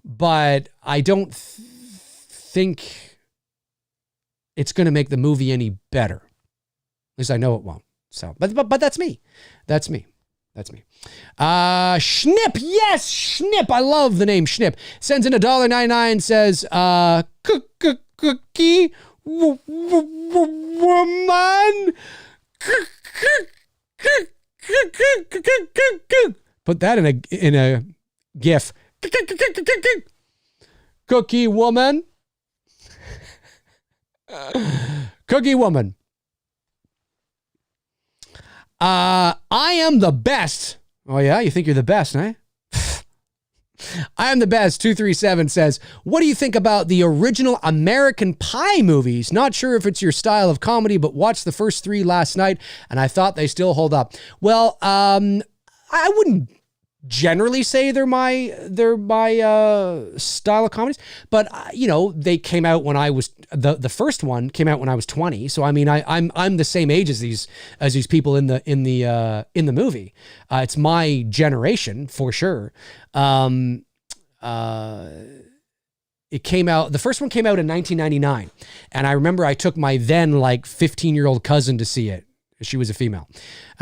but I don't think it's going to make the movie any better. At least I know it won't. So, but that's me. That's me. Schnip. Yes. Schnip. I love the name Schnip. Sends in $1.99, says, cookie woman. Put that in a GIF. Cookie woman. Cookie woman. I am the best. Oh yeah, you think you're the best, eh? I am the best. 237 says, what do you think about the original American Pie movies? Not sure if it's your style of comedy, but watched the first 3 last night and I thought they still hold up. Well, I wouldn't generally say they're my style of comedies, but you know, they came out when I was the first one came out when I was 20. So I mean, I'm the same age as these people in the movie. It's my generation for sure. It came out, the first one came out in 1999, and I remember I took my then like 15-year-old cousin to see it. She was a female.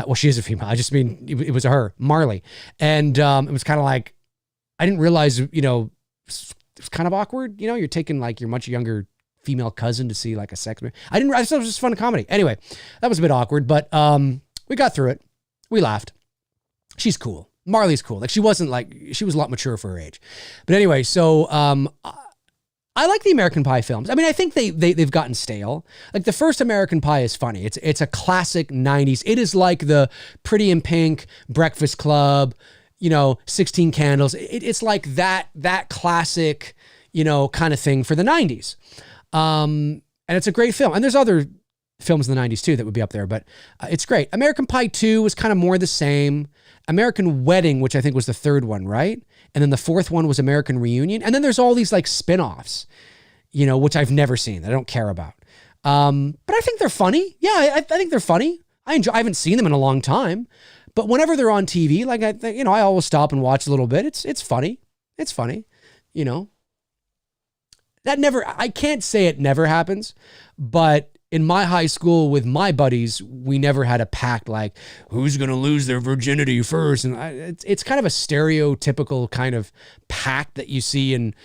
Well, she is a female. I just mean, it was her, Marley. And it was kind of like, I didn't realize, you know, it was kind of awkward. You know, you're taking like your much younger female cousin to see like a sex movie. I thought it was just fun comedy. Anyway, that was a bit awkward, but we got through it. We laughed. She's cool. Marley's cool. Like she was a lot mature for her age. But anyway, so I like the American Pie films. I mean, I think they've gotten stale. Like the first American Pie is funny. It's a classic 90s. It is like the Pretty in Pink, Breakfast Club, you know, 16 Candles. It's like that classic, you know, kind of thing for the 90s. And it's a great film. And there's other films in the 90s too that would be up there, but it's great. American Pie 2 was kind of more the same. American Wedding, which I think was the third one, right? And then the fourth one was American Reunion. And then there's all these like spin-offs, you know, which I've never seen, that I don't care about. But I think they're funny. Yeah, I think they're funny. I haven't seen them in a long time, but whenever they're on TV, like I always stop and watch a little bit. It's funny. It's funny, you know. I can't say it never happens, but in my high school with my buddies, we never had a pact like who's going to lose their virginity first. And it's kind of a stereotypical kind of pact that you see in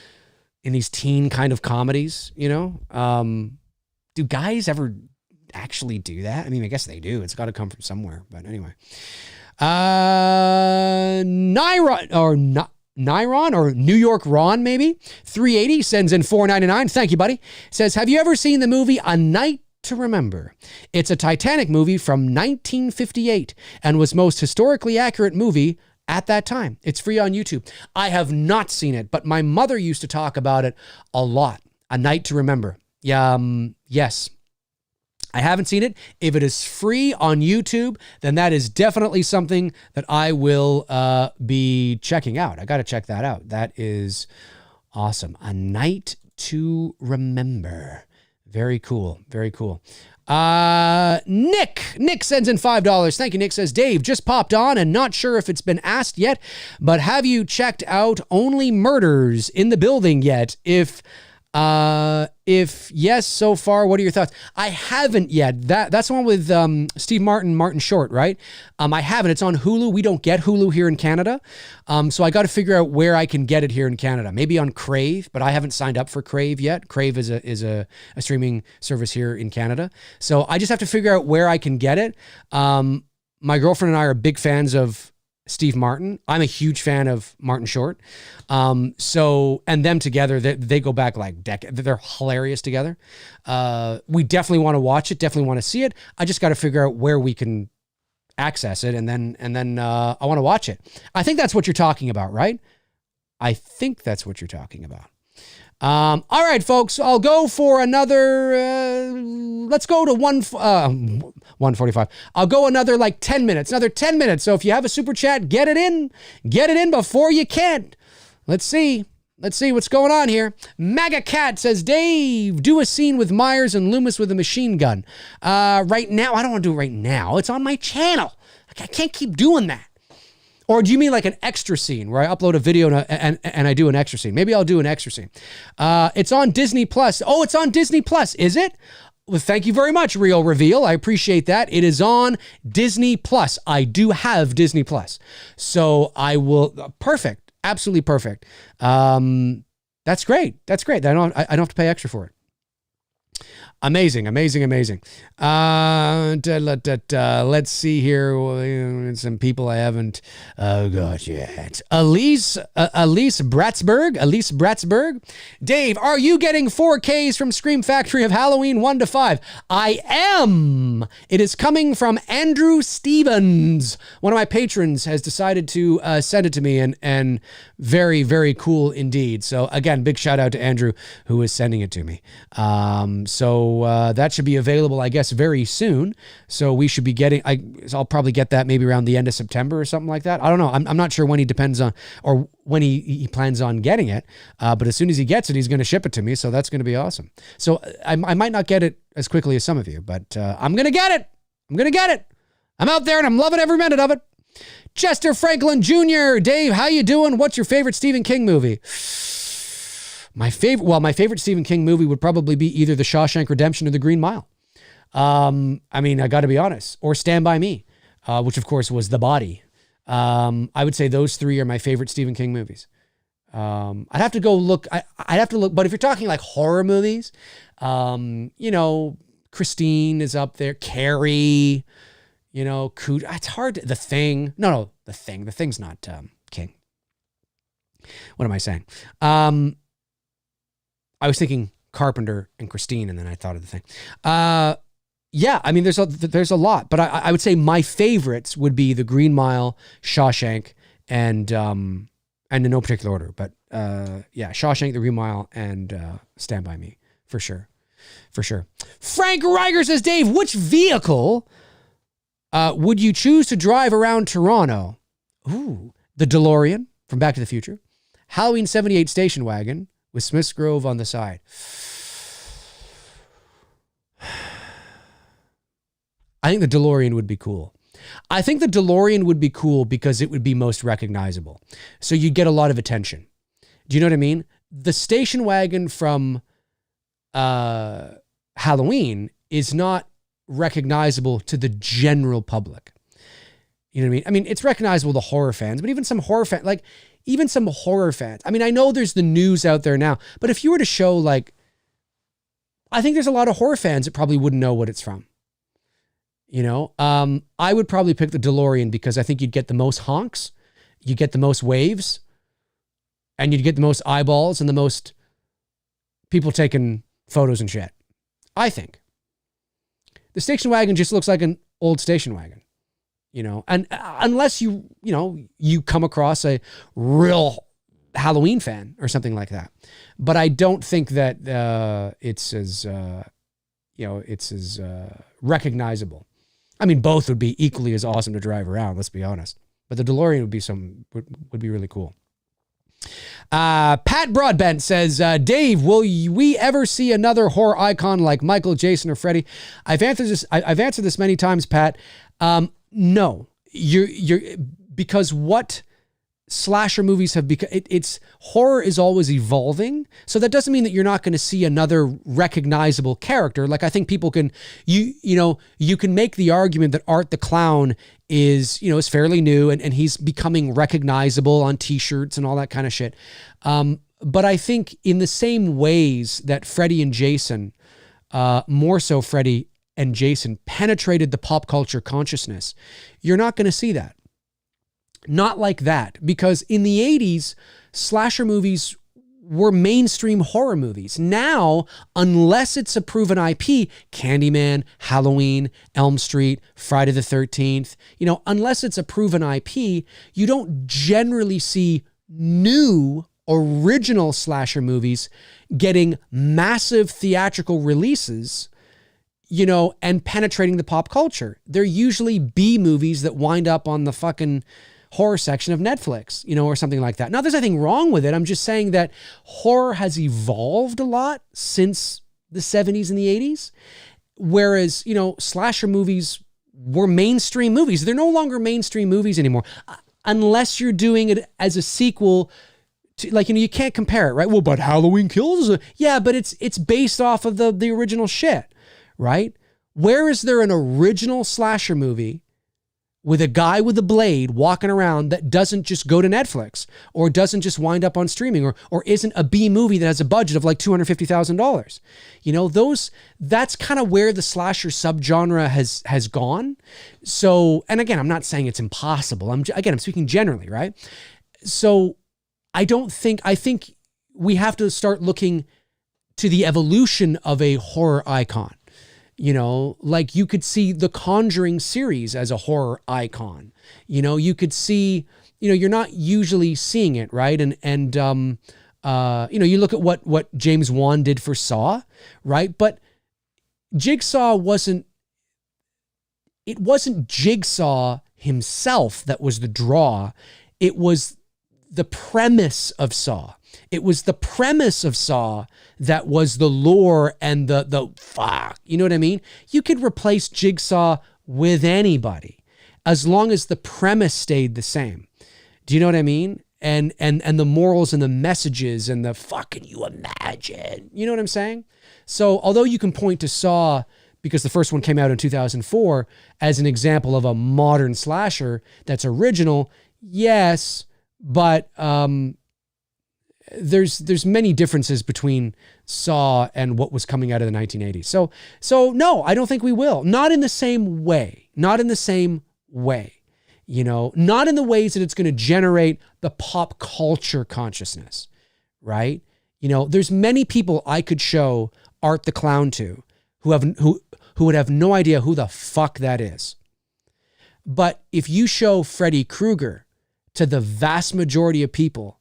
these teen kind of comedies, you know? Do guys ever actually do that? I mean, I guess they do. It's got to come from somewhere. But anyway, Nyron or New York Ron, maybe 380 sends in $4.99. Thank you, buddy. Says, have you ever seen the movie A Night to Remember? It's a Titanic movie from 1958 and was most historically accurate movie at that time. It's free on YouTube. I have not seen it, but my mother used to talk about it a lot. A Night to Remember. Yes. I haven't seen it. If it is free on YouTube, then that is definitely something that I will be checking out. I got to check that out. That is awesome. A Night to Remember. Very cool. Very cool. Nick sends in $5. Thank you, Nick. Says, Dave, just popped on and not sure if it's been asked yet, but have you checked out Only Murders in the Building yet? If yes, so far, what are your thoughts? I haven't yet. That's the one with Steve Martin Short, right? I haven't. It's on Hulu. We don't get Hulu here in Canada. So I got to figure out where I can get it here in Canada. Maybe on Crave, but I haven't signed up for Crave yet. Crave is a streaming service here in Canada. So I just have to figure out where I can get it. My girlfriend and I are big fans of Steve Martin. I'm a huge fan of Martin Short. And them together, they go back like decades. They're hilarious together. We definitely want to watch it. Definitely want to see it. I just got to figure out where we can access it. And then I want to watch it. I think that's what you're talking about, right? I think that's what you're talking about. All right, folks, I'll go for another, let's go to 1:45. I'll go another like 10 minutes, another 10 minutes. So if you have a super chat, get it in before you can't. Let's see what's going on here. MAGA Cat says, Dave, do a scene with Myers and Loomis with a machine gun. Right now, I don't want to do it right now. It's on my channel. I can't keep doing that. Or do you mean like an extra scene where I upload a video and I do an extra scene? Maybe I'll do an extra scene. It's on Disney Plus. Oh, it's on Disney Plus, is it? Well, thank you very much, Real Reveal. I appreciate that. It is on Disney Plus. I do have Disney Plus. So I will, perfect. Absolutely perfect. That's great. I don't have to pay extra for it. Amazing. Let's see here. Some people I haven't got yet. Elise Bratsberg. Dave, are you getting 4Ks from Scream Factory of Halloween 1 to 5? I am. It is coming from Andrew Stevens. One of my patrons has decided to send it to me, and very, very cool indeed. So again, big shout out to Andrew who is sending it to me. So So that should be available, I guess, very soon. So we should be getting, I'll probably get that maybe around the end of September or something like that. I don't know. I'm not sure when he depends on, or when he plans on getting it. But as soon as he gets it, he's going to ship it to me. So that's going to be awesome. So I might not get it as quickly as some of you, but I'm going to get it. I'm going to get it. I'm out there and I'm loving every minute of it. Chester Franklin Jr. Dave, how you doing? What's your favorite Stephen King movie? My favorite Stephen King movie would probably be either The Shawshank Redemption or The Green Mile. I got to be honest. Or Stand By Me, which of course was The Body. I would say those three are my favorite Stephen King movies. I'd have to go look. I'd have to look. But if you're talking like horror movies, Christine is up there. Carrie, it's hard. The Thing. No, The Thing. The Thing's not King. What am I saying? I was thinking Carpenter and Christine, and then I thought of The Thing. There's a lot, but I would say my favorites would be The Green Mile, Shawshank, and in no particular order. But Shawshank, The Green Mile, and Stand By Me for sure. Frank Reiger says, Dave, which vehicle would you choose to drive around Toronto? Ooh, the DeLorean from Back to the Future, Halloween 78 station wagon with Smith's Grove on the side. I think the DeLorean would be cool. I think the DeLorean would be cool because it would be most recognizable. So you'd get a lot of attention. Do you know what I mean? The station wagon from Halloween is not recognizable to the general public. You know what I mean? It's recognizable to horror fans, but even some horror fans, I know there's the news out there now, but if you were to show, I think there's a lot of horror fans that probably wouldn't know what it's from. I would probably pick the DeLorean because I think you'd get the most honks, you'd get the most waves, and you'd get the most eyeballs and the most people taking photos and shit. I think. The station wagon just looks like an old station wagon, and unless you come across a real Halloween fan or something like that. But I don't think that it's as recognizable. Both would be equally as awesome to drive around, let's be honest. But the DeLorean would be really cool. Pat Broadbent says, Dave, will we ever see another horror icon like Michael, Jason, or Freddy? I've answered this many times, Pat. No, you're because what slasher movies have become, it's horror is always evolving. So that doesn't mean that you're not going to see another recognizable character. I think people can, you can make the argument that Art the Clown is fairly new and he's becoming recognizable on t-shirts and all that kind of shit. But I think in the same ways that Freddy and Jason, more so Freddy and Jason, penetrated the pop culture consciousness, you're not going to see that. Not like that, because in the 80s, slasher movies were mainstream horror movies. Now, unless it's a proven IP, Candyman, Halloween, Elm Street, Friday the 13th, unless it's a proven IP, you don't generally see new original slasher movies getting massive theatrical releases, and penetrating the pop culture. They're usually B movies that wind up on the fucking horror section of Netflix, or something like that. Now, there's nothing wrong with it. I'm just saying that horror has evolved a lot since the 70s and the 80s, whereas, slasher movies were mainstream movies. They're no longer mainstream movies anymore, unless you're doing it as a sequel to, you can't compare it, right? Well, but Halloween Kills? Yeah, but it's based off of the original shit, right? Where is there an original slasher movie with a guy with a blade walking around that doesn't just go to Netflix or doesn't just wind up on streaming or isn't a B movie that has a budget of $250,000? That's kind of where the slasher subgenre has gone. So, and again, I'm not saying it's impossible. I'm speaking generally, right? So I think we have to start looking to the evolution of a horror icon. You could see the Conjuring series as a horror icon. You could see, you're not usually seeing it, right? And you look at what James Wan did for Saw, right? But Jigsaw wasn't Jigsaw himself that was the draw. It was the premise of Saw. It was the premise of Saw that was the lore and the fuck. You know what I mean? You could replace Jigsaw with anybody as long as the premise stayed the same. Do you know what I mean? And the morals and the messages and the fuck, can you imagine? You know what I'm saying? So although you can point to Saw, because the first one came out in 2004, as an example of a modern slasher that's original, yes, but there's many differences between Saw and what was coming out of the 1980s. So no, I don't think we will. Not in the same way. Not in the same way. You know, not in the ways that it's going to generate the pop culture consciousness, right? You know, there's many people I could show Art the Clown to who would have no idea who the fuck that is. But if you show Freddy Krueger to the vast majority of people,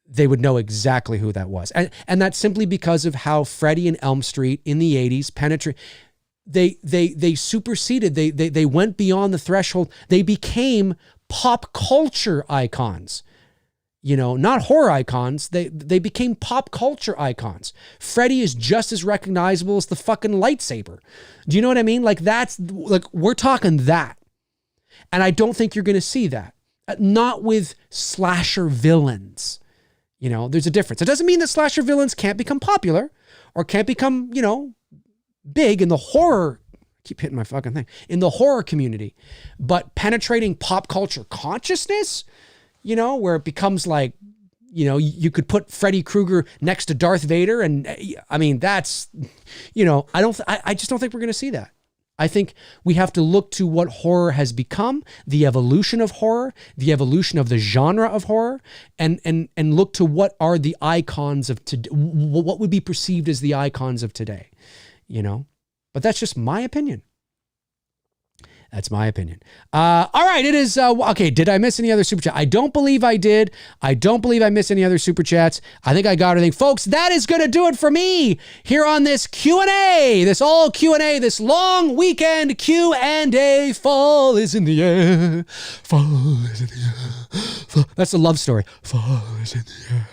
they would know exactly who that was. And that's simply because of how Freddy and Elm Street in the 80s penetrated. They superseded, they went beyond the threshold. They became pop culture icons. You know, not horror icons. They became pop culture icons. Freddy is just as recognizable as the fucking lightsaber. Do you know what I mean? Like we're talking that. And I don't think you're going to see that. Not with slasher villains. You know, there's a difference. It doesn't mean that slasher villains can't become popular or can't become, you know, big in the horror, keep hitting my fucking thing, in the horror community. But penetrating pop culture consciousness, you know, where it becomes like, you know, you could put Freddy Krueger next to Darth Vader. And I mean, that's, you know, I just don't think we're going to see that. I think we have to look to what horror has become, the evolution of horror, the evolution of the genre of horror, and look to what are the icons of today, what would be perceived as the icons of today, you know? But that's just my opinion. That's my opinion. All right, it is, okay, did I miss any other super chat? I don't believe I did. I don't believe I missed any other super chats. I think I got everything. Folks, that is going to do it for me here on this Q&A, this all Q&A, this long weekend Q&A. Fall is in the air. Fall is in the air. Fall. That's a love story. Fall is in the air.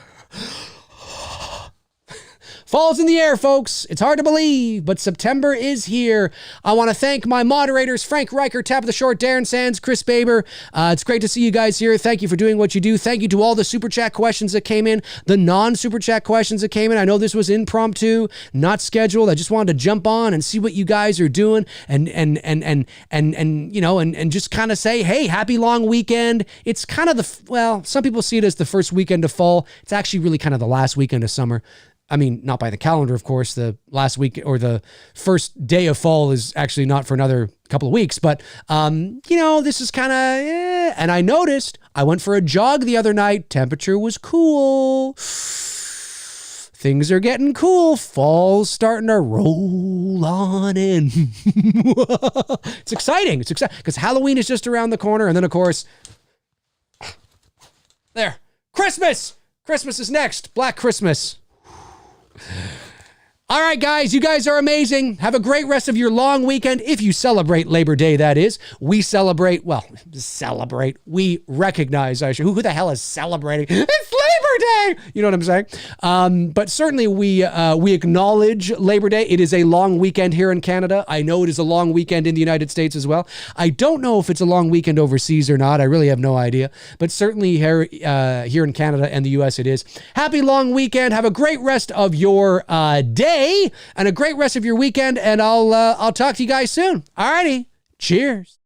Fall's in the air, folks. It's hard to believe, but September is here. I want to thank my moderators, Frank Riker, Tap of the Short, Darren Sands, Chris Baber. It's great to see you guys here. Thank you for doing what you do. Thank you to all the Super Chat questions that came in, the non-Super Chat questions that came in. I know this was impromptu, not scheduled. I just wanted to jump on and see what you guys are doing and you know, and just kind of say, hey, happy long weekend. It's kind of well, some people see it as the first weekend of fall. It's actually really kind of the last weekend of summer. I mean, not by the calendar, of course. The last week or the first day of fall is actually not for another couple of weeks. But, you know, this is kind of, And I noticed I went for a jog the other night. Temperature was cool. Things are getting cool. Fall's starting to roll on in. It's exciting. It's exciting because Halloween is just around the corner. And then, of course, there, Christmas. Christmas is next. Black Christmas. All right, guys, you guys are amazing. Have a great rest of your long weekend. If you celebrate Labor Day, that is. We celebrate, we recognize, who the hell is celebrating? It's Labor Day! You know what I'm saying? But certainly we acknowledge Labor Day. It is a long weekend here in Canada. I know it is a long weekend in the United States as well. I don't know if it's a long weekend overseas or not. I really have no idea. But certainly here in Canada and the US it is. Happy long weekend. Have a great rest of your day. And a great rest of your weekend, and I'll talk to you guys soon. All righty. Cheers.